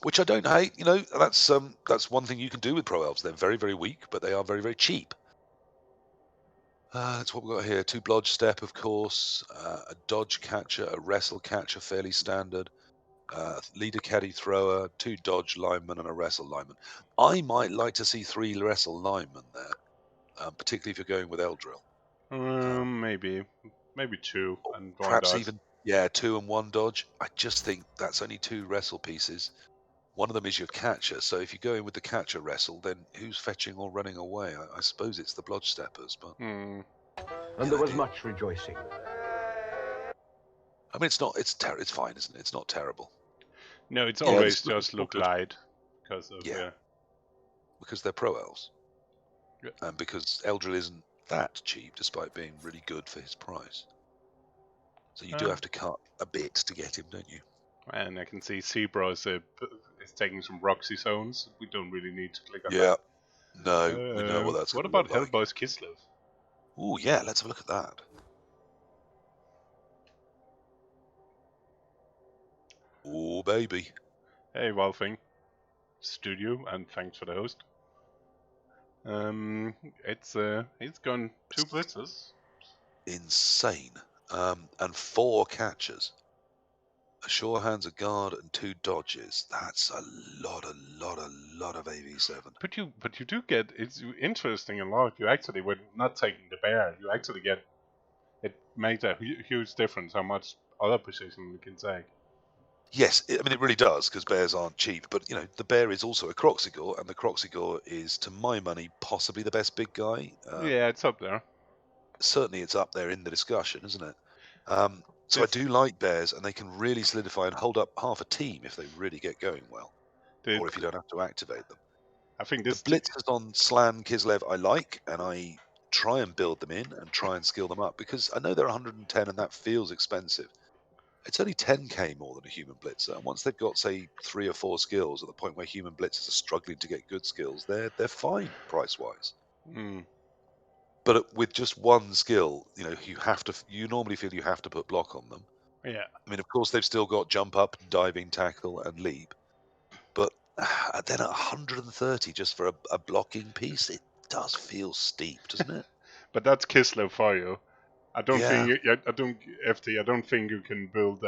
which I don't hate. That's one thing you can do with pro elves. They're very, very weak, but they are very, very cheap. That's what we've got here. 2 blodge step, of course, a dodge catcher, a wrestle catcher, fairly standard. Leader caddy thrower, 2 dodge linemen, and a wrestle lineman. I might like to see 3 wrestle linemen there, particularly if you're going with Eldril. Maybe 2 and 1 perhaps dodge. Even 2 and 1 dodge. I just think that's only 2 wrestle pieces. One of them is your catcher, so if you go in with the catcher wrestle, then who's fetching or running away? I suppose it's the blodge steppers, but. And there was much rejoicing. I mean, it's fine, isn't it? It's not terrible. No, it's always just look light because of because they're pro elves, and because Eldril isn't that cheap, despite being really good for his price. So you do have to cut a bit to get him, don't you? And I can see Zebra is taking some Roxy zones. We don't really need to click on that. Yeah, no, we know what that's. What about Hellboy's Kislev? Oh yeah, let's have a look at that. Oh baby. Hey Wolfing, studio, and thanks for the host. It's gone 2 blitzes. Insane. And 4 catchers. A sure hands, a guard, and 2 dodges. That's a lot of AV7. But you do get, it's interesting a lot. You actually, when not taking the bear, you actually get, it makes a huge difference how much other position you can take. Yes, I mean it really does, because bears aren't cheap. But the bear is also a Croxigore, and the Croxigore is, to my money, possibly the best big guy. Yeah, it's up there. Certainly, it's up there in the discussion, isn't it? So I do like bears, and they can really solidify and hold up half a team if they really get going well, or if you don't have to activate them. I think the blitzers on Slan Kislev I like, and I try and build them in and try and skill them up, because I know they're 110 and that feels expensive. It's only 10k more than a human blitzer, and once they've got, say, 3 or 4 skills at the point where human blitzers are struggling to get good skills, they're fine price-wise. But with just 1 skill, you normally feel you have to put block on them. Yeah. I mean, of course, they've still got jump up, diving, tackle, and leap. But And then at 130 just for a blocking piece, it does feel steep, doesn't it? But that's Kislev for you. I don't Yeah. think I don't FT. I don't think you can build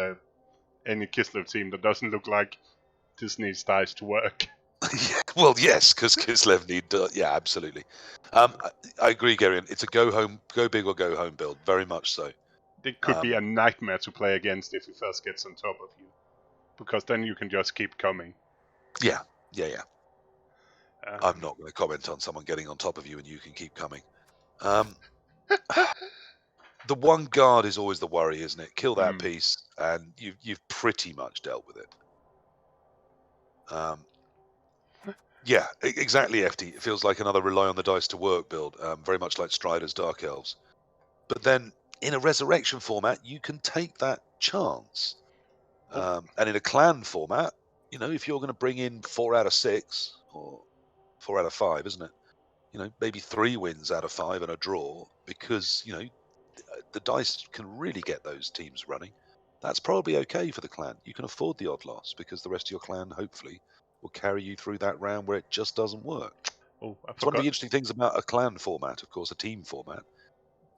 any Kislev team that doesn't look like this needs dice to work. Well, yes, because Kislev need. Yeah, absolutely. I agree, Gary. It's a go big or go home build, very much so. It could be a nightmare to play against if he first gets on top of you, because then you can just keep coming. Yeah. I'm not going to comment on someone getting on top of you and you can keep coming. The one guard is always the worry, isn't it? Kill that piece, and you've pretty much dealt with it. Yeah, exactly, FD. It feels like another rely on the dice to work build, very much like Strider's Dark Elves. But then in a resurrection format, you can take that chance. And in a clan format, if you're going to bring in 4 out of 6 or 4 out of 5, isn't it? Maybe 3 wins out of 5 and a draw, because the dice can really get those teams running. That's probably okay for the clan. You can afford the odd loss because the rest of your clan hopefully will carry you through that round where it just doesn't work. Oh, I It's one of forgot. the interesting things about a clan format, of course, a team format,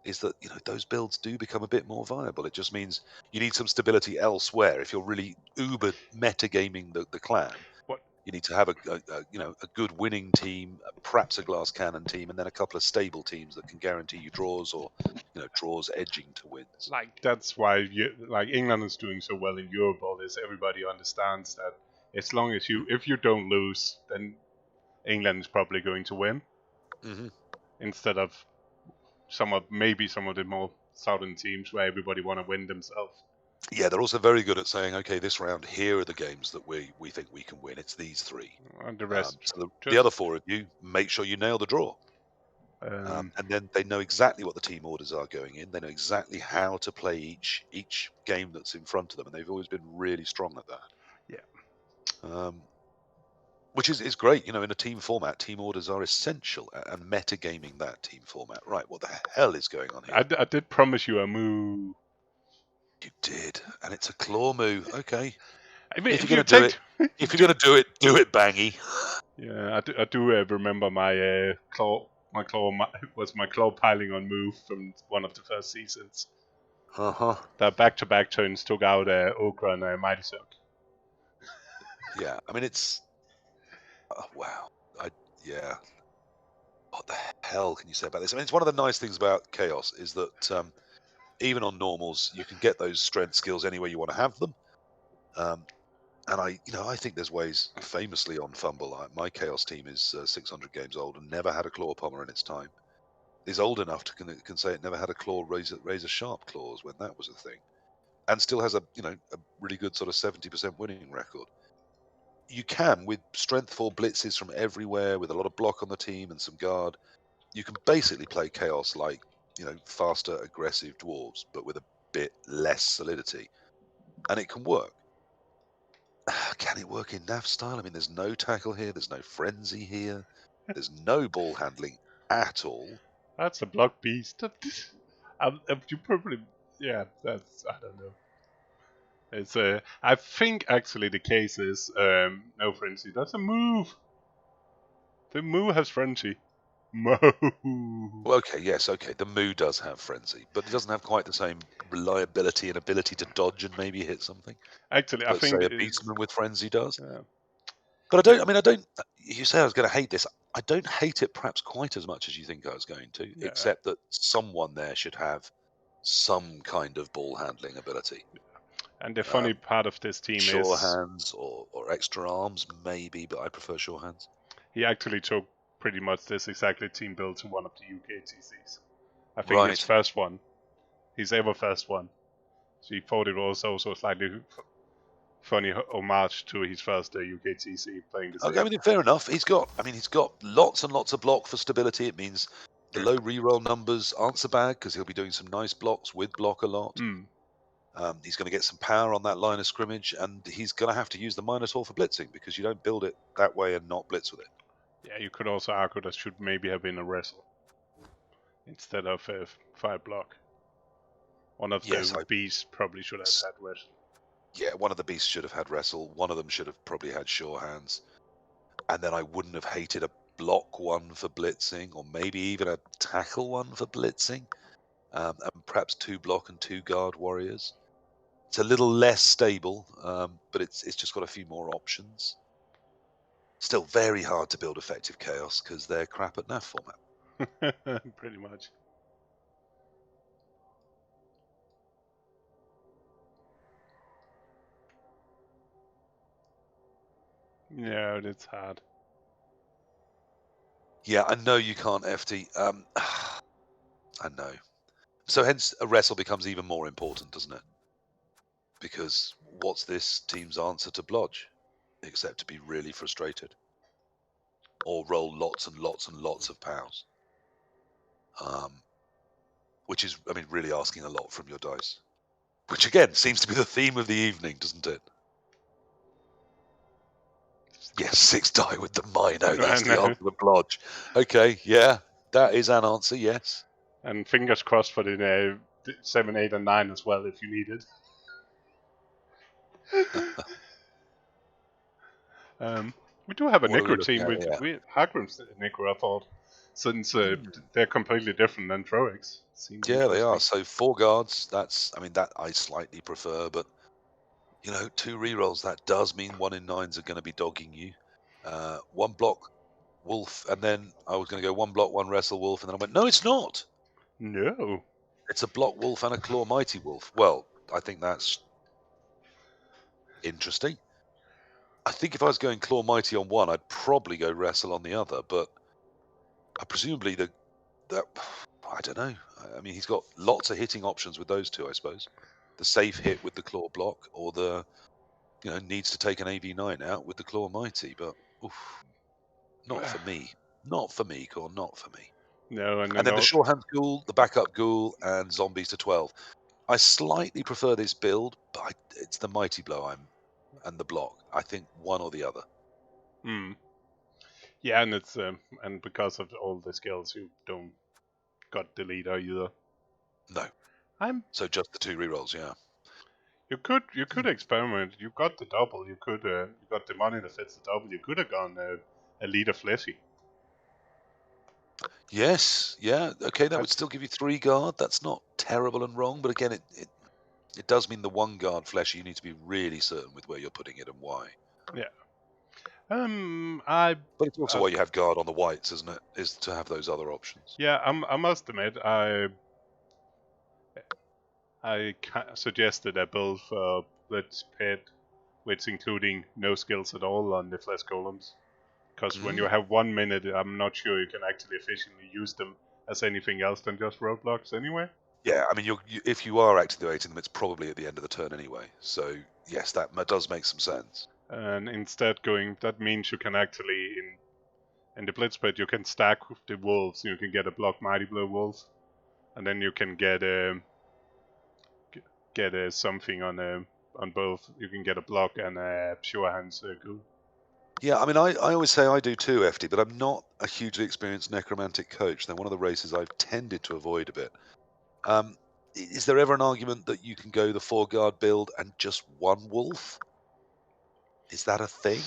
is that those builds do become a bit more viable. It just means you need some stability elsewhere. If you're really uber metagaming the clan, What? you need to have a good winning team, perhaps a glass cannon team, and then a couple of stable teams that can guarantee you draws or draws edging to wins. Like, that's why England is doing so well in Euroball, is everybody understands that as long as if you don't lose, then England is probably going to win. Mm-hmm. Instead of maybe some of the more southern teams where everybody want to win themselves. Yeah, they're also very good at saying, okay, this round, here are the games that we think we can win. It's these 3. And the rest. So the other 4 of you, make sure you nail the draw. And then they know exactly what the team orders are going in. They know exactly how to play each game that's in front of them, and they've always been really strong at that. Yeah. Which is great. In a team format, team orders are essential, and metagaming that team format. Right, what the hell is going on here? I did promise you a moo. You did, and it's a claw moo. Okay. I mean, if you're going to do it bangy. Yeah, I do remember my claw was my claw piling on move from one of the first seasons. The back-to-back turns took out Okra and Mighty Soak. Yeah, I mean it's wow. Yeah. What the hell can you say about this? I mean, it's one of the nice things about Chaos is that even on normals, you can get those strength skills anywhere you want to have them. And I think there's ways. Famously on Fumble, my Chaos team is 600 games old and never had a claw pommer in its time. Is old enough to can say it never had a claw razor sharp claws when that was a thing, and still has a really good sort of 70% winning record. You can, with strength 4 blitzes from everywhere, with a lot of block on the team and some guard, you can basically play Chaos like faster, aggressive dwarves, but with a bit less solidity, and it can work. Can it work in NAF style? I mean, there's no tackle here, there's no frenzy here, there's no ball handling at all. That's a block beast. You probably, yeah. That's, I don't know. It's I think actually the case is no frenzy. That's a move. The moo has frenzy. Moo. Well, okay, yes, okay. The Moo does have frenzy, but it doesn't have quite the same reliability and ability to dodge and maybe hit something. Actually, I Let's think say a Beastman with frenzy does. Yeah. But I don't. You say I was going to hate this. I don't hate it perhaps quite as much as you think I was going to, except that someone there should have some kind of ball handling ability. And the funny part of this team sure is hands or extra arms, maybe, but I prefer sure hands. He actually took pretty much this exactly team build to one of the UK TCs. I think his first one. His ever first one. So he thought it was also slightly funny homage to his first UK TC playing the same. Okay, I mean, fair enough. He's got lots and lots of block for stability. It means the low reroll numbers aren't so bad because he'll be doing some nice blocks with block a lot. He's going to get some power on that line of scrimmage, and he's going to have to use the Minotaur for blitzing because you don't build it that way and not blitz with it. Yeah, you could also argue that should maybe have been a wrestle instead of a 5 block. One of the beasts probably should have had wrestle. Yeah, one of the beasts should have had wrestle. One of them should have probably had sure hands. and then I wouldn't have hated a block one for blitzing, or maybe even a tackle one for blitzing, and perhaps 2 block and 2 guard warriors. It's a little less stable, but it's just got a few more options. Still very hard to build effective chaos because they're crap at NAF format. Pretty much. Yeah, it's hard. Yeah, I know you can't FT. I know. So hence a wrestle becomes even more important, doesn't it? Because what's this team's answer to Blodge? Except to be really frustrated. Or roll lots and lots and lots of pows. Which is, I mean, really asking a lot from your dice. Which again seems to be the theme of the evening, doesn't it? Yes, 6 die with the Mino. That's the answer to Blodge. Okay, yeah, that is an answer, yes. And fingers crossed for the 7, 8, and 9 as well if you need it. We do have a What are we Necro looking team at with Hagrim's Necro, I thought, since they're completely different than Troix. Yeah, they are. So 4 guards, that's, I mean, that I slightly prefer, but, you know, 2 rerolls, that does mean 1 in 9s are going to be dogging you. 1 block wolf, and then I was going to go 1 block, 1 wrestle wolf, and then I went, no, it's not. No. It's a block wolf and a claw mighty wolf. Well, I think that's interesting. I think if I was going claw mighty on one, I'd probably go wrestle on the other, but presumably that I don't know. I mean, he's got lots of hitting options with those 2, I suppose. The safe hit with the claw block, or the, you know, needs to take an AV9 out with the claw mighty, but oof, not for me. Not for me, Core, not for me. No, And then the shorthand ghoul, the backup ghoul, and zombies to 12. I slightly prefer this build, but it's the mighty blow and the block. I think one or the other. Yeah, and it's and because of all the skills, you don't got the leader either. No. So just the 2 rerolls, yeah. You could experiment. You got the double. You could you got the money that fits the double. You could have gone a leader fleshy. Yes, yeah, okay, that would still give you 3 guard. That's not terrible and wrong, but again, it does mean the 1 guard fleshy. You need to be really certain with where you're putting it and why. Yeah. But it's also why you have guard on the whites, isn't it? Is to have those other options. Yeah, I must admit, I suggested a build for Blitz Pit, which including no skills at all on the flesh golems. Because when you have 1 minute, I'm not sure you can actually efficiently use them as anything else than just roadblocks anyway. Yeah, I mean, if you are activating them, it's probably at the end of the turn anyway. So, yes, that does make some sense. And instead that means you can actually, in the Blitz Pit, you can stack the wolves. You can get a block Mighty Blow wolf, and then you can get something on both. You can get a block and a Pure Hands ghoul. Yeah, I mean, I always say I do too, FD, but I'm not a hugely experienced necromantic coach. They're one of the races I've tended to avoid a bit. Is there ever an argument that you can go the 4 guard build and just 1 wolf? Is that a thing?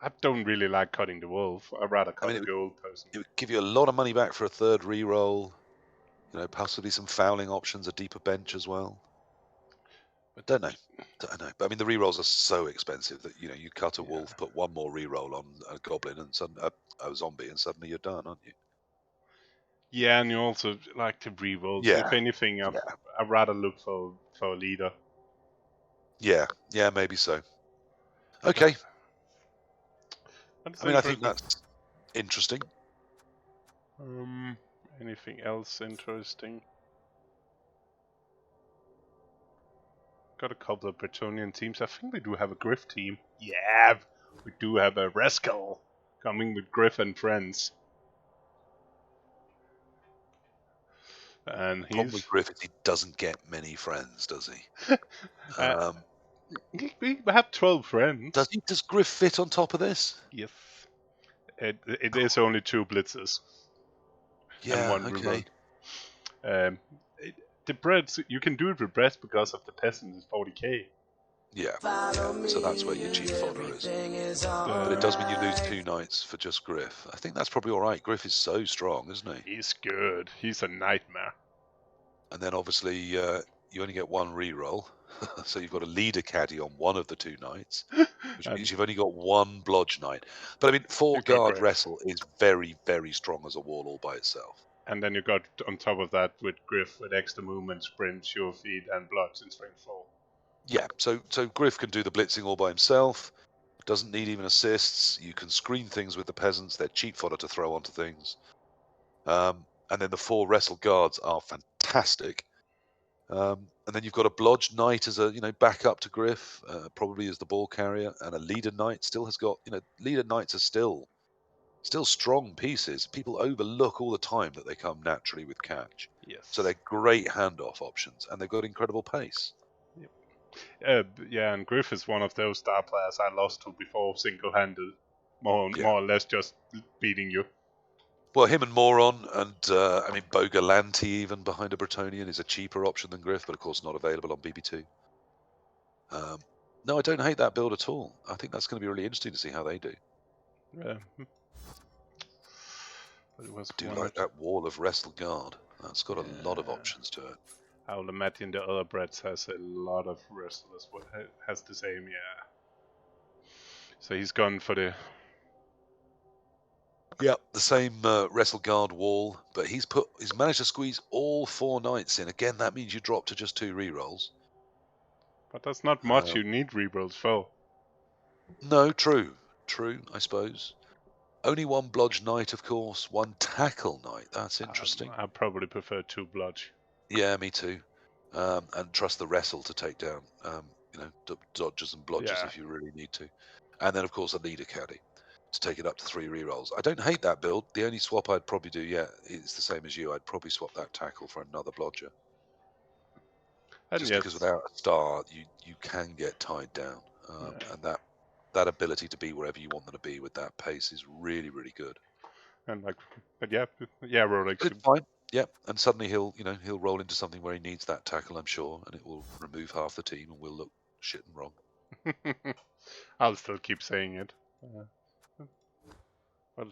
I don't really like cutting the wolf. I'd rather cut a ghoul personally. It would give you a lot of money back for a 3rd reroll. You know, possibly some fouling options, a deeper bench as well. But don't know. But I mean, the rerolls are so expensive that, you know, you cut a wolf, put 1 more reroll on a goblin and a zombie, and suddenly you're done, aren't you? Yeah, and you also like to rerolls. Yeah. If anything, I'd rather look for a leader. Yeah, maybe so. Okay. I mean, I think that's interesting. Anything else interesting? Got a couple of Bretonian teams. I think we do have a Griff team. Yeah, we do have a Rascal coming with Griff and friends. And problem with Griff is he doesn't get many friends, does he? We have 12 friends. Does Griff fit on top of this? Yes. It is only 2 blitzes. Yeah, and 1 okay. revolt. The breads, you can do it with breads because of the peasant is 40k. Yeah. So that's where your cheap fodder is. But it does mean you lose 2 knights for just Griff. I think that's probably all right. Griff is so strong, isn't he? He's good. He's a nightmare. And then obviously you only get 1 reroll. So you've got a leader caddy on one of the 2 knights, which means you've only got 1 blodge knight. But I mean, 4 You got guard Griff. wrestle is very, very strong as a wall all by itself. And then you got on top of that with Griff with extra movement, sprint, sure feet, and bloods in strength 4. Yeah, so Griff can do the blitzing all by himself. Doesn't need even assists. You can screen things with the peasants. They're cheap fodder to throw onto things. And then the 4 wrestle guards are fantastic. And then you've got a blodge knight as a backup to Griff, probably as the ball carrier, and a leader knight still has got leader knights are still strong pieces. People overlook all the time that they come naturally with catch. Yes. So they're great handoff options, and they've got incredible pace. Yeah, and Griff is one of those star players I lost to before single-handed, more or less just beating you. Well, him and Moron, and Bogalanti even behind a Bretonian is a cheaper option than Griff, but of course not available on BB2. No, I don't hate that build at all. I think that's going to be really interesting to see how they do. Yeah. But it was I do like that wall of wrestle guard. That's got a lot of options to it. Aulamet in the other breads has a lot of wrestlers. What has the same, yeah. So he's gone for the. Yeah, the same wrestle guard wall, but he's managed to squeeze all 4 knights in. Again, that means you drop to just 2 rerolls. But that's not much you need rerolls for. No, true, I suppose. Only 1 blodge knight, of course. 1 tackle knight. That's interesting. I probably prefer 2 blodge. Yeah, me too. And trust the wrestle to take down, dodges and blodges if you really need to. And then, of course, a leader caddy to take it up to 3 rerolls. I don't hate that build. The only swap I'd probably do, is the same as you. I'd probably swap that tackle for another blodger. And just because without a star, you can get tied down. And that ability to be wherever you want them to be with that pace is really, really good. And Rolex. It's fine. Yeah, and suddenly he'll roll into something where he needs that tackle, I'm sure, and it will remove half the team, and we'll look shit and wrong. I'll still keep saying it.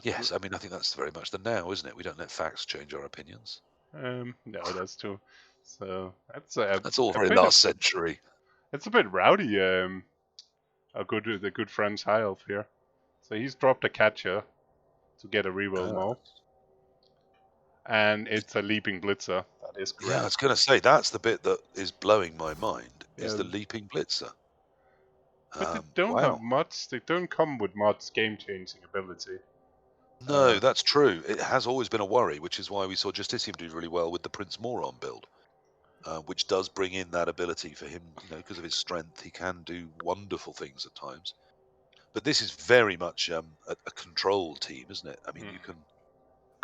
Yes, I mean I think that's very much the now, isn't it? We don't let facts change our opinions. No, that's true. So that's all very last century. It's a bit rowdy. The good French high elf here. So he's dropped a catcher to get a reroll more. And it's a leaping blitzer. That is correct. Yeah, I was going to say, that's the bit that is blowing my mind, is the leaping blitzer. But they don't have mods. They don't come with mods game-changing ability. No, that's true. It has always been a worry, which is why we saw Justicium do really well with the Prince Moron build, which does bring in that ability for him, because of his strength. He can do wonderful things at times. But this is very much a control team, isn't it? I mean, you can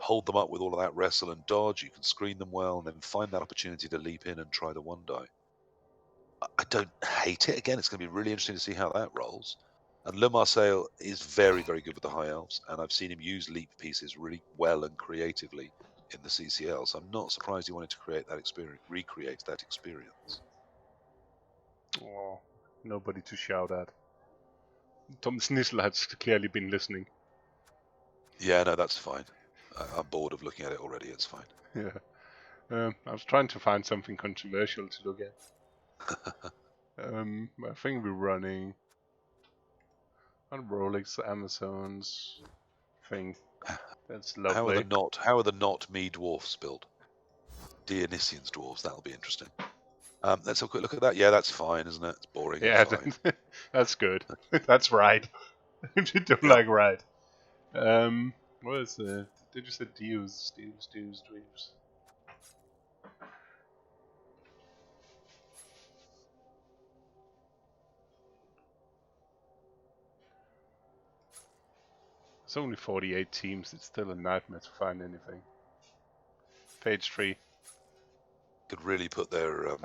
hold them up with all of that wrestle and dodge. You can screen them well and then find that opportunity to leap in and try the 1 die. I don't hate it. Again, it's going to be really interesting to see how that rolls. And Le Marseille is very, very good with the high elves, and I've seen him use leap pieces really well and creatively in the CCL. So I'm not surprised he wanted to recreate that experience. Oh, nobody to shout at. Tom Snissel has clearly been listening. Yeah, no, that's fine. I'm bored of looking at it already. It's fine. Yeah. I was trying to find something controversial to look at. I think we're running on Rolex Amazon's thing. That's lovely. How are the not me dwarfs built? Dionysian's dwarves. That'll be interesting. Let's have a quick look at that. Yeah, that's fine, isn't it? It's boring. Yeah, that's good. That's right. You don't like right. What is it? Did you say Deus, Dreams? It's only 48 teams. It's still a nightmare to find anything. Page 3. Could really put their...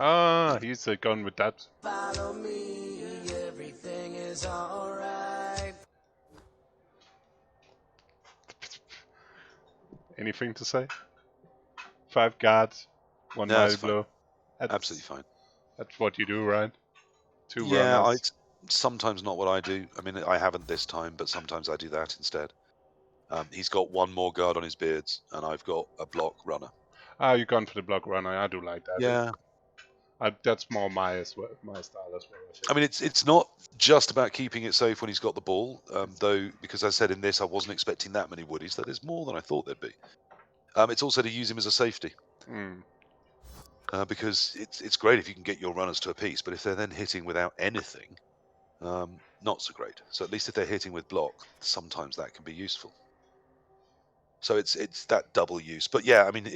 he's gone with that. Follow me, everything is alright. Anything to say? 5 guards, 1 mighty blow. Absolutely fine. That's what you do, right? Two Yeah, runners. it's sometimes not what I do. I mean, I haven't this time, but sometimes I do that instead. He's got one more guard on his beards, and I've got a block runner. You've gone for the block runner. I do like that. Yeah, That's more my style as well. I think. I mean, it's not just about keeping it safe when he's got the ball, though, because I said in this I wasn't expecting that many woodies. That is more than I thought there'd be. It's also to use him as a safety, because it's great if you can get your runners to a piece, but if they're then hitting without anything, not so great. So at least if they're hitting with block, sometimes that can be useful. So it's that double use. But yeah, I mean,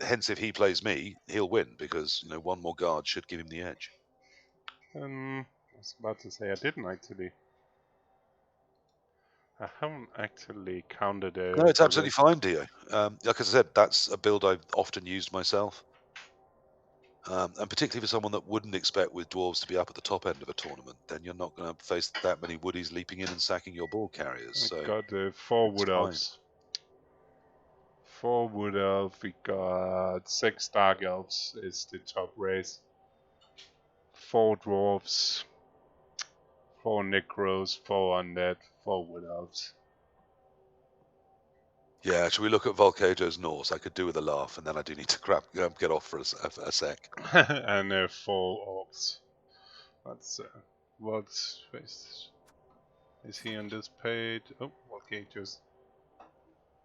hence if he plays me, he'll win because one more guard should give him the edge. I was about to say I didn't actually. I haven't actually counted it. No, it's absolutely fine, Dio. Like I said, that's a build I've often used myself. And particularly for someone that wouldn't expect with dwarves to be up at the top end of a tournament, then you're not going to face that many woodies leaping in and sacking your ball carriers. So got 4 it's wood fine. elves. 4 wood elf. We got 6 dark elves. Is the top race. 4 dwarves. 4 necros. 4 undead. 4 wood elves. Yeah, should we look at Volcajo's Norse? I could do with a laugh, and then I do need to get off for a sec. And 4 orcs. That's what is he on this page? Oh, Volcajo's.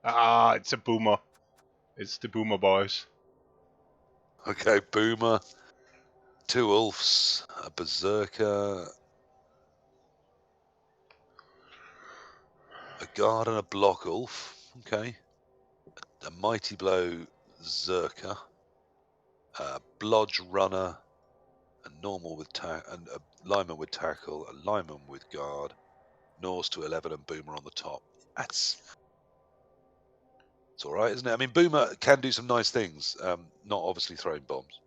It's a boomer. It's the boomer boys. Okay, Boomer, 2 Ulfs, a Berserker, a Guard and a Block Ulf. Okay. A Mighty Blow Zerker, a Blodge Runner, a Normal with and a Lineman with Tackle, a Lineman with Guard, Norse to 11 and Boomer on the top. It's all right, isn't it? I mean, Boomer can do some nice things, not obviously throwing bombs.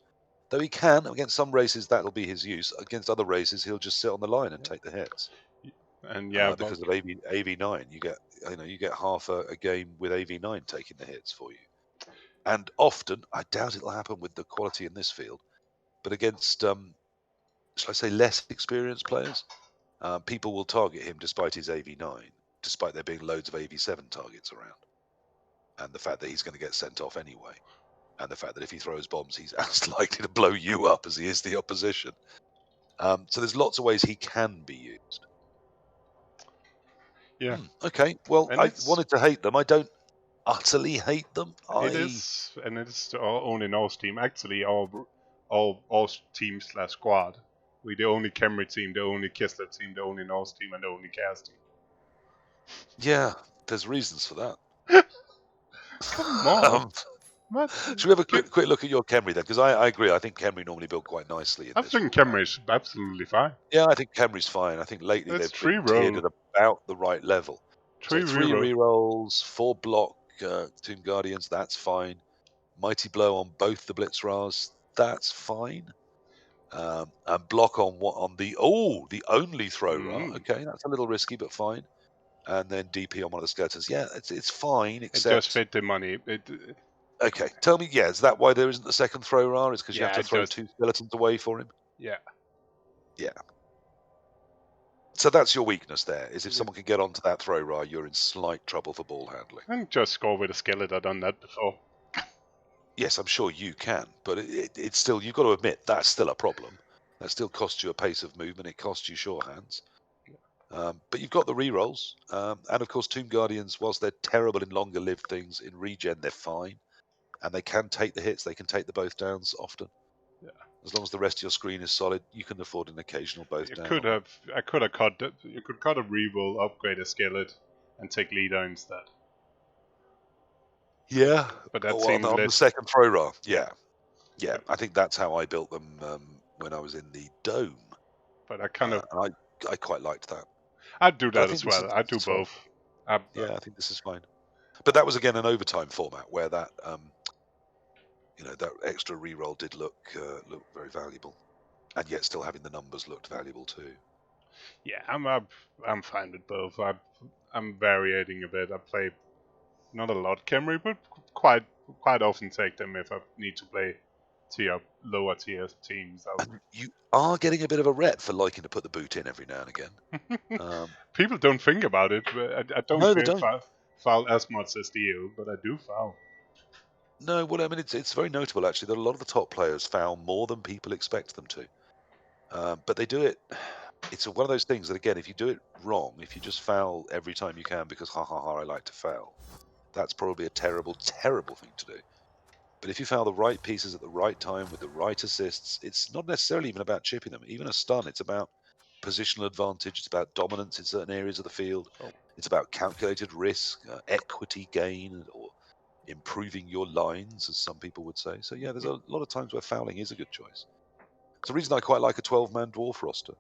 Though he can, against some races, that'll be his use. Against other races, he'll just sit on the line and take the hits. And Because of AV9, you get half a game with AV9 taking the hits for you. And often, I doubt it'll happen with the quality in this field, but against, shall I say, less experienced players, people will target him despite his AV9, despite there being loads of AV7 targets around. And the fact that he's going to get sent off anyway. And the fact that if he throws bombs, he's as likely to blow you up as he is the opposition. So there's lots of ways he can be used. Yeah. Okay. Well, And I wanted to hate them. I don't utterly hate them. It is our only Norse team. Actually, all teams / squad. We're the only Camry team, the only Kistler team, the only Norse team, and the only Chaos team. Yeah, there's reasons for that. Come on. Should we have a quick look at your Camry then? Because I agree. I think Camry normally built quite nicely. I think Camry's absolutely fine. Yeah, I think Camry's fine. I think lately they've been tiered at about the right level. 3 rerolls, 4 block Tomb Guardians, that's fine. Mighty Blow on both the Blitzras, that's fine. And block on the only throw ra. Okay, that's a little risky, but fine. And then DP on one of the skeletons. Yeah, it's fine. Except it just fit the money. Okay, tell me, is that why there isn't the second throw ra? Is because you have to throw 2 skeletons away for him? Yeah. Yeah. So that's your weakness there, is if someone can get onto that throw ra, you're in slight trouble for ball handling. And just score with a skeleton. I've done that before. Yes, I'm sure you can, but it's still, you've got to admit, that's still a problem. That still costs you a pace of movement, it costs you sure hands. But you've got the rerolls, and of course Tomb Guardians, whilst they're terrible in longer lived things, in regen they're fine. And they can take the hits, they can take the both downs often. Yeah. As long as the rest of your screen is solid, you can afford an occasional both down. I could have cut it. You could cut a reroll, upgrade a skeleton, and take leader instead. Yeah, but that seems on the second throw ra. Yeah, I think that's how I built them when I was in the dome. But I kind of, I quite liked that. I'd do that as well. I'd do both. I think this is fine. But that was again an overtime format where that that extra reroll did look very valuable, and yet still having the numbers looked valuable too. Yeah, I'm fine with both. I'm varying a bit. I play not a lot Camry, but quite often take them if I need to play lower tier teams. And you are getting a bit of a rep for liking to put the boot in every now and again. People don't think about it. But I don't No, they don't. foul as much as Dio, but I do foul. No, well, I mean, it's very notable actually that a lot of the top players foul more than people expect them to. But they do it. It's one of those things that, again, if you do it wrong, if you just foul every time you can because ha ha ha, I like to foul, that's probably a terrible, terrible thing to do. But if you foul the right pieces at the right time with the right assists, it's not necessarily even about chipping them. Even a stun, it's about positional advantage. It's about dominance in certain areas of the field. Oh. It's about calculated risk, equity gain, or improving your lines, as some people would say. So yeah, there's a lot of times where fouling is a good choice. It's the reason I quite like a 12-man dwarf roster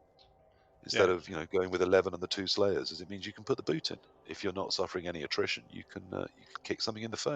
instead of going with 11 and the 2 slayers, is it means you can put the boot in. If you're not suffering any attrition, you can kick something in the face.